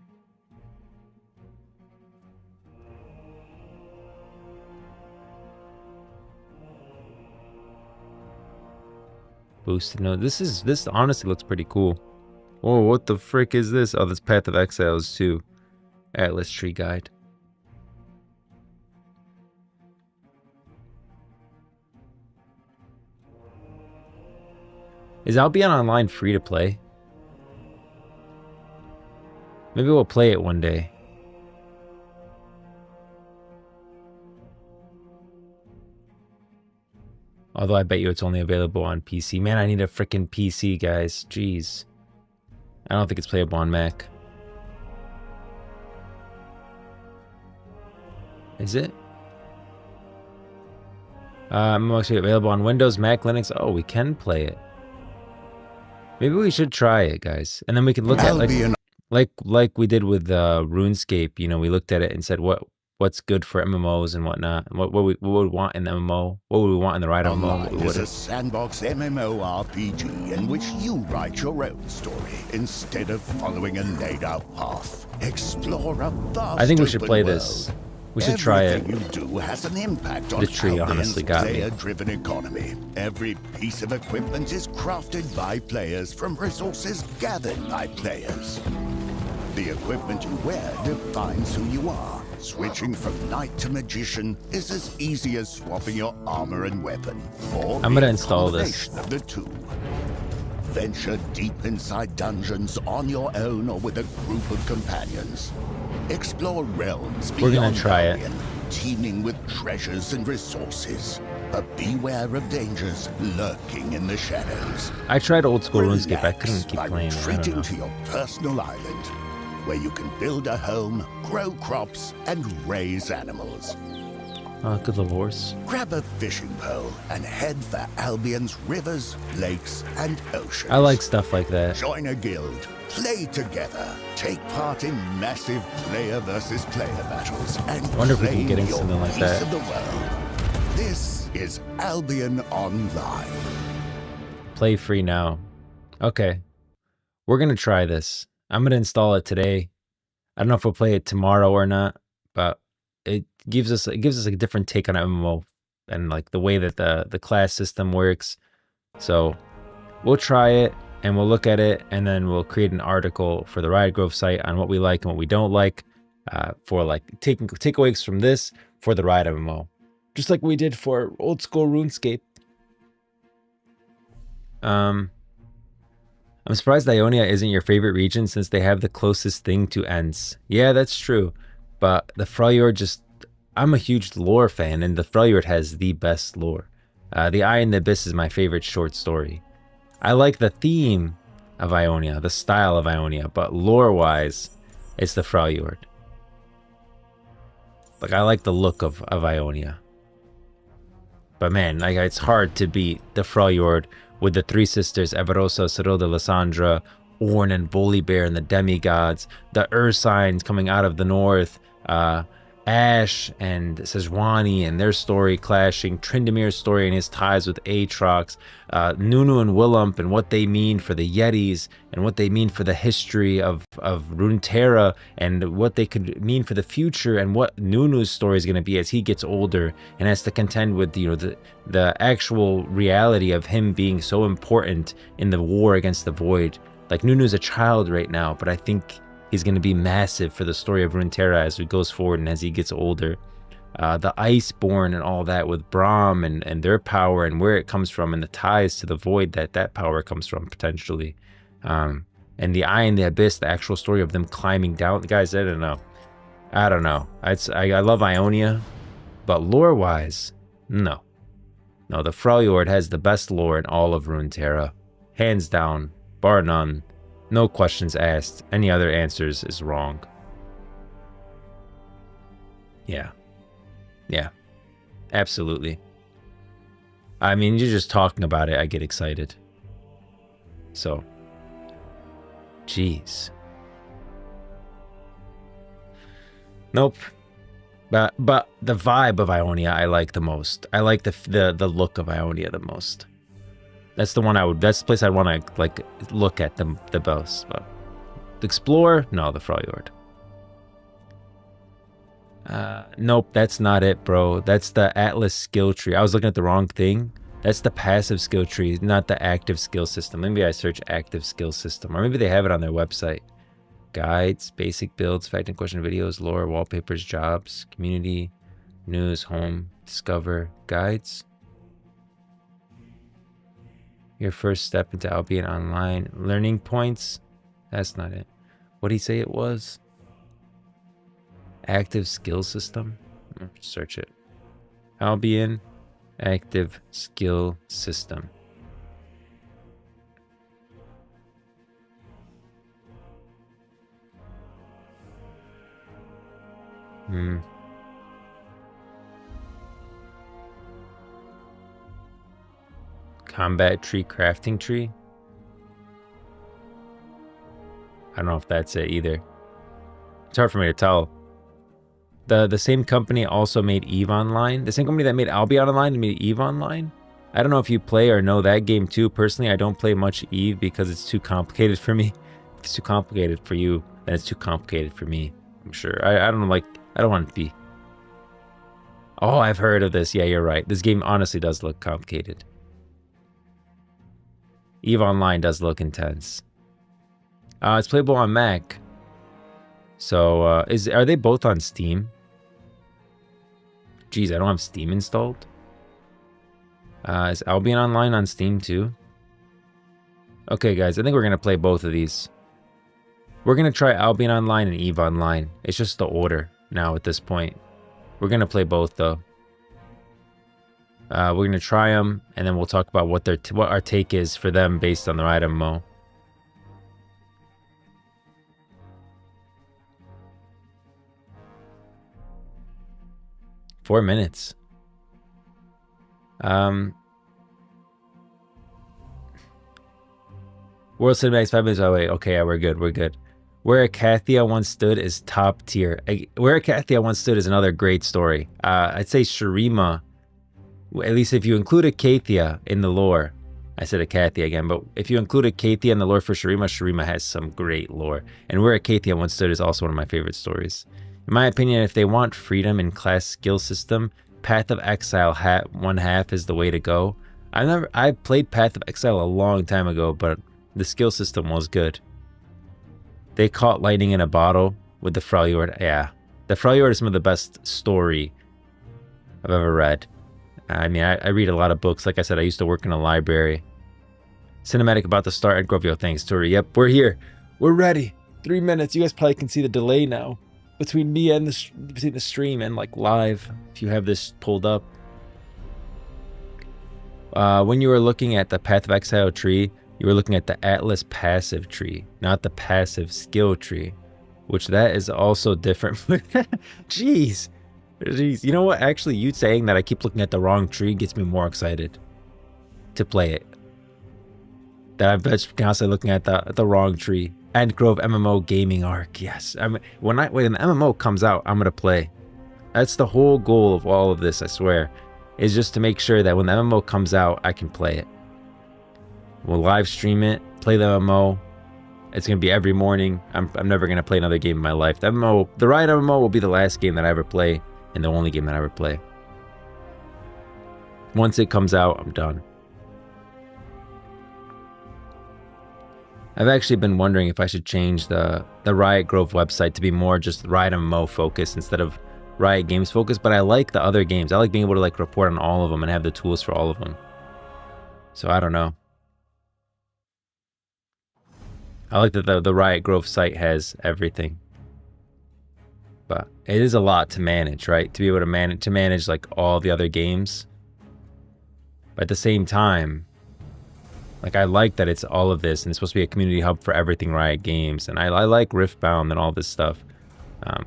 Boosted node. This honestly looks pretty cool. Oh, what the frick is this? Oh, this Path of Exiles too. Atlas Tree Guide. Is Albion Online free to play? Maybe we'll play it one day. Although I bet you it's only available on PC. Man, I need a freaking PC, guys. Jeez. I don't think it's playable on Mac. Is it? Mostly available on Windows, Mac, Linux. Oh, we can play it. Maybe we should try it, guys. And then we could look at like we did with RuneScape. You know, we looked at it and said what's good for MMOs and whatnot. And what we would want in the MMO. What would we want in the Riot MMO? Online is a sandbox MMORPG in which you write your own story instead of following a laid-out path. Explore a vast I think we should open play world. this. We should try it. Everything you do has an impact on The tree Albion's honestly got me. player-driven economy. Every piece of equipment is crafted by players from resources gathered by players. The equipment you wear defines who you are. Switching from knight to magician is as easy as swapping your armor and weapon, or I'm gonna the install this. combination of the two. Venture deep inside dungeons on your own or with a group of companions. Explore realms We're gonna beyond try it. Albion, teeming with treasures and resources. But beware of dangers lurking in the shadows. I tried old school RuneScape. I Relax couldn't keep by playing it. I don't retreating know. to your personal island, where you can build a home, grow crops, and raise animals. Oh, good little horse. Grab a fishing pole and head for Albion's rivers, lakes, and oceans. I like stuff like that. Join a guild, play together, take part in massive player versus player battles, and Wonder if we can claim get into your something like piece that. of the world. This is Albion Online. Play free now. Okay. We're going to try this. I'm going to install it today. I don't know if we'll play it tomorrow or not, but it gives us a different take on MMO and like the way that the class system works. So we'll try it and we'll look at it, and then we'll create an article for the Riot Grove site on what we like and what we don't like, for like takeaways from this for the Riot MMO, just like we did for old school RuneScape. I'm surprised Ionia isn't your favorite region since they have the closest thing to Ents. Yeah, that's true. But the Freljord I'm a huge lore fan, and the Freljord has the best lore. The Eye in the Abyss is my favorite short story. I like the theme of Ionia, the style of Ionia, but lore-wise, it's the Freljord. Like, I like the look of Ionia. But man, like, it's hard to beat the Freljord with the three sisters, Everosa, Serilda, Lysandra, Ornn and Volibear and the demigods, the Ursines coming out of the north, Ashe and Sejuani and their story clashing, Trindamir's story and his ties with Aatrox, Nunu and Willump and what they mean for the Yetis and what they mean for the history of Runeterra and what they could mean for the future, and what Nunu's story is going to be as he gets older and has to contend with the actual reality of him being so important in the war against the Void. Like, Nunu's a child right now, but I think he's going to be massive for the story of Runeterra as he goes forward and as he gets older. The Iceborn and all that with Braum and their power and where it comes from and the ties to the Void that power comes from potentially. And the Eye in the Abyss, the actual story of them climbing down. Guys, I don't know. I don't know. I love Ionia, but lore-wise, no. No, the Freljord has the best lore in all of Runeterra. Hands down, bar none. No questions asked. Any other answers is wrong. Yeah. Yeah. Absolutely. I mean, you're just talking about it, I get excited. So. Jeez. Nope. But the vibe of Ionia I like the most. I like the look of Ionia the most. That's the one that's the place I'd want to like look at the most. But explore? No, the Freljord. Nope, that's not it, bro. That's the Atlas skill tree. I was looking at the wrong thing. That's the passive skill tree, not the active skill system. Maybe I search active skill system, or maybe they have it on their website. Guides, basic builds, fact and question videos, lore, wallpapers, jobs, community, news, home, discover, guides. Your first step into Albion Online. Learning points. That's not it. What did he say it was? Active skill system. Search it. Albion active skill system. Combat tree, crafting tree. I don't know if that's it either. It's hard for me to tell. The same company also made EVE Online. The same company that made Albion Online made EVE Online. I don't know if you play or know that game too. Personally, I don't play much EVE because it's too complicated for me. If it's too complicated for you, then it's too complicated for me. I'm sure. I don't like. I don't want to be. Oh, I've heard of this. Yeah, you're right. This game honestly does look complicated. EVE Online does look intense. It's playable on Mac. So, are they both on Steam? Jeez, I don't have Steam installed. Is Albion Online on Steam too? Okay, guys, I think we're going to play both of these. We're going to try Albion Online and EVE Online. It's just the order now at this point. We're going to play both, though. We're going to try them, and then we'll talk about what our take is for them based on the Riot MMO. Four minutes. World Cinematics 5 minutes away. Okay, yeah, we're good. We're good. Where Acathia Once Stood is top tier. Where Acathia Once Stood is another great story. I'd say Shurima, at least if you include Acathia in the lore. I said Acathia again, but if you include Acathia in the lore for Shurima, Shurima has some great lore. And Where Acathia Once Stood is also one of my favorite stories. In my opinion, if they want freedom in class skill system, Path of Exile 1/2 is the way to go. I played Path of Exile a long time ago, but the skill system was good. They caught lightning in a bottle with the Freljord. Yeah, the Freljord is some of the best story I've ever read. I mean, I read a lot of books. Like I said, I used to work in a library. Cinematic about to start at Grovio. Thanks, Tori. Yep, we're here. We're ready. 3 minutes. You guys probably can see the delay now between me and between the stream and like live, if you have this pulled up. When you were looking at the Path of Exile tree, you were looking at the Atlas passive tree, not the passive skill tree, which that is also different. Jeez. You know what? Actually, you saying that I keep looking at the wrong tree gets me more excited to play it. That I'm just constantly looking at the wrong tree. And Grove MMO gaming arc. Yes. I mean, when the MMO comes out, I'm gonna play. That's the whole goal of all of this, I swear, is just to make sure that when the MMO comes out, I can play it. We'll live stream it, play the MMO. It's gonna be every morning. I'm never gonna play another game in my life. The Riot MMO will be the last game that I ever play, and the only game that I ever play. Once it comes out, I'm done. I've actually been wondering if I should change the Riot Grove website to be more just Riot MMO focused instead of Riot Games focused, but I like the other games. I like being able to like report on all of them and have the tools for all of them. So I don't know. I like that the Riot Grove site has everything. But it is a lot to manage, right? To be able to manage like all the other games. But at the same time, like I like that it's all of this and it's supposed to be a community hub for everything Riot Games. And I like Riftbound and all this stuff.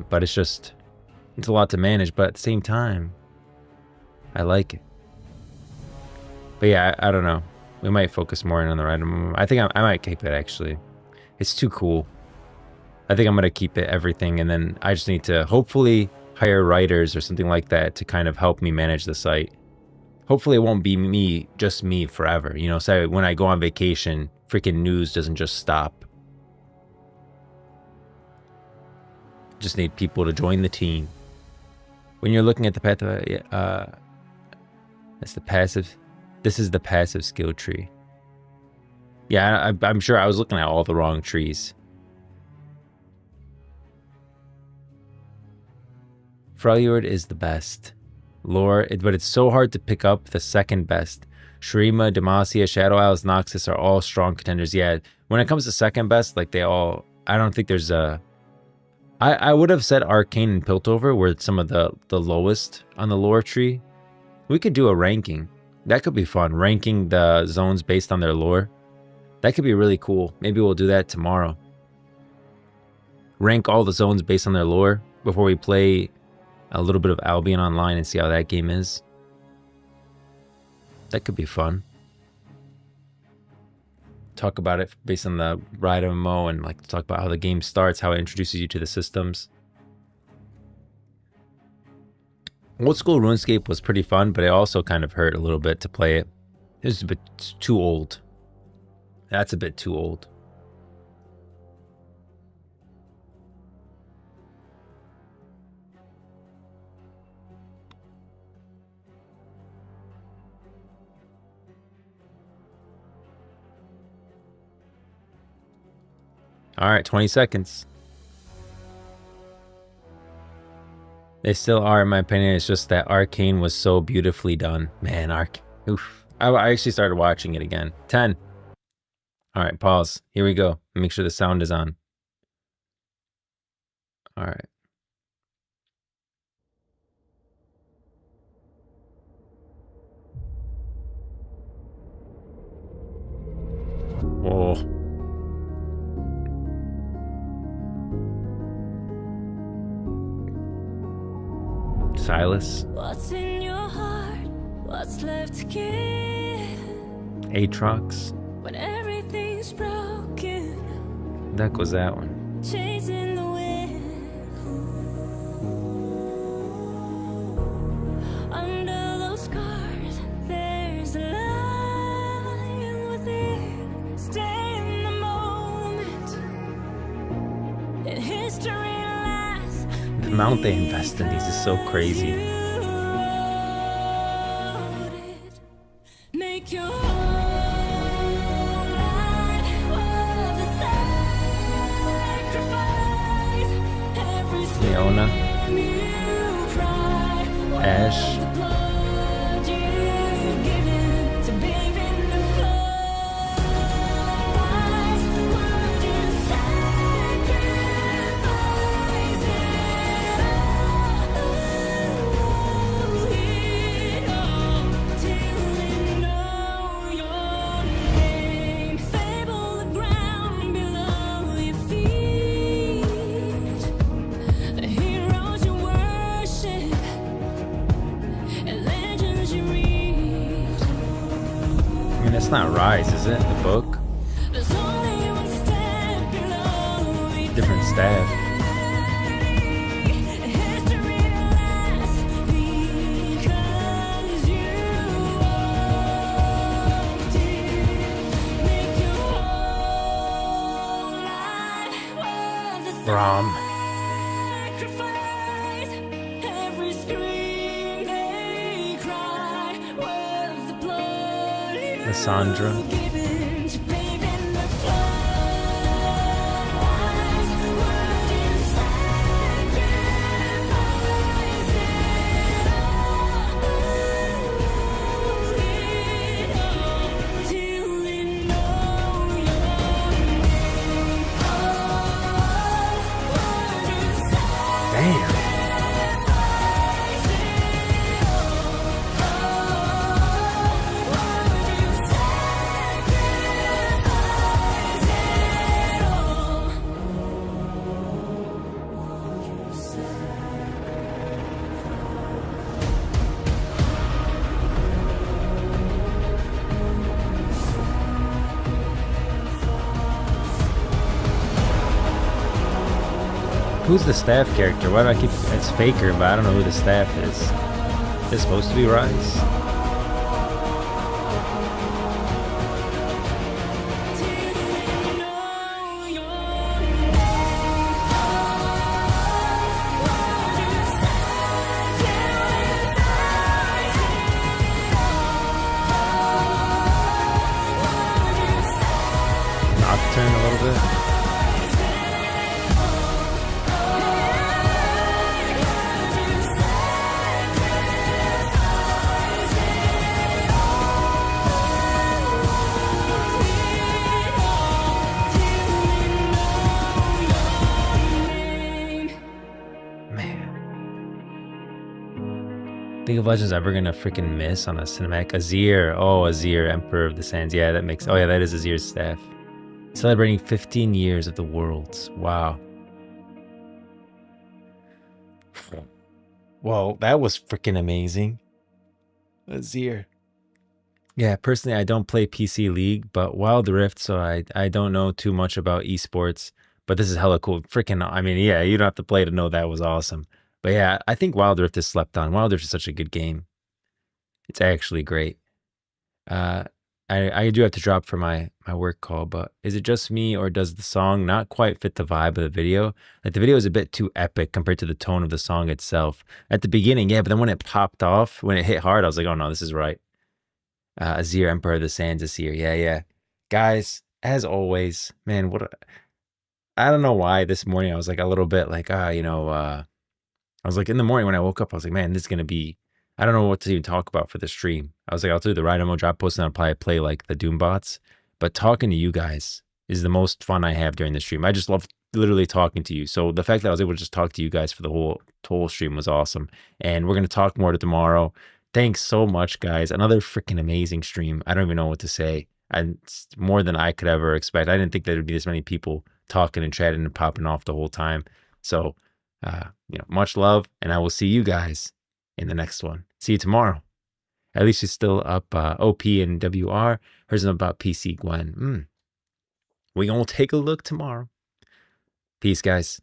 But it's a lot to manage, but at the same time, I like it. But yeah, I don't know. We might focus more in on the Riot MMO. I think I might keep it actually. It's too cool. I think I'm going to keep it everything, and then I just need to hopefully hire writers or something like that to kind of help me manage the site. Hopefully it won't be just me forever. You know, so when I go on vacation, freaking news doesn't just stop. Just need people to join the team. When you're looking at the path, that's the passive. This is the passive skill tree. Yeah, I'm sure I was looking at all the wrong trees. Freljord is the best. Lore, but it's so hard to pick up the second best. Shurima, Demacia, Shadow Isles, Noxus are all strong contenders. Yeah, when it comes to second best, like they all, I don't think there's a... I would have said Arcane and Piltover were some of the lowest on the lore tree. We could do a ranking. That could be fun. Ranking the zones based on their lore. That could be really cool. Maybe we'll do that tomorrow. Rank all the zones based on their lore before we play a little bit of Albion Online and see how that game is. That could be fun. Talk about it based on the Riot MMO and like talk about how the game starts, how it introduces you to the systems. Old school RuneScape was pretty fun, but it also kind of hurt a little bit to play it. It was a bit too old. That's a bit too old. All right, 20 seconds. They still are, in my opinion. It's just that Arcane was so beautifully done. Man, oof. I actually started watching it again. 10. All right, pause. Here we go. Make sure the sound is on. All right. Whoa. Silas. What's in your heart? What's left to give? Aatrox. When everything's broken. That was that one. Chasing the wind. Under those scars, there's a lion within. Stay in the moment. In history lasts. The amount they invest in these is so crazy. Make your whole life was a sacrifice. Every Leona. scream you cry was Ash. the blood you've given to bathe in the flood. Would you sacrifice it all till you know your name? Fable the ground below your feet. The heroes you worship and legends you read. I mean, that's not Rise, is it? The book? There's only one step below each Different staff. history lasts because you walked it. Make your whole life was a Braum. sacrifice. Every scream they cry was the blood Lysandra. given to bathe in the flood. Would you sacrifice it all till you know your name? Who's the staff character? Why do I keep... It's Faker, but I don't know who the staff is. Is this supposed to be Rise? Nocturne a little bit. League of Legends ever gonna freaking miss on a cinematic? Azir. Oh, Azir, Emperor of the Sands. Yeah, that makes... Oh yeah, that is Azir's staff. Celebrating 15 years of the Worlds. Wow. Well, that was freaking amazing. Azir. Yeah, personally, I don't play PC League, but Wild Rift, so I don't know too much about esports. But this is hella cool. Freaking, I mean, yeah, you don't have to play to know that was awesome. But yeah, I think Wild Rift is slept on. Wild Rift is such a good game. It's actually great. I do have to drop for my work call, but is it just me or does the song not quite fit the vibe of the video? Like the video is a bit too epic compared to the tone of the song itself. At the beginning, yeah, but then when it popped off, when it hit hard, I was like, oh no, this is right. Azir, Emperor of the Sands is here. Yeah, yeah. Guys, as always, man, I don't know why this morning I was like a little bit like, I was like in the morning when I woke up, I was like, man, this is going to be, I don't know what to even talk about for the stream. I was like, I'll do the Riot MMO drop post and I'll probably play like the Doom bots. But talking to you guys is the most fun I have during the stream. I just love literally talking to you. So the fact that I was able to just talk to you guys for the whole stream was awesome. And we're going to talk more tomorrow. Thanks so much, guys. Another freaking amazing stream. I don't even know what to say. It's more than I could ever expect. I didn't think there would be this many people talking and chatting and popping off the whole time. So, much love, and I will see you guys in the next one. See you tomorrow. At least she's still up. OP and WR. Hers is about PC Gwen. We gonna take a look tomorrow. Peace, guys.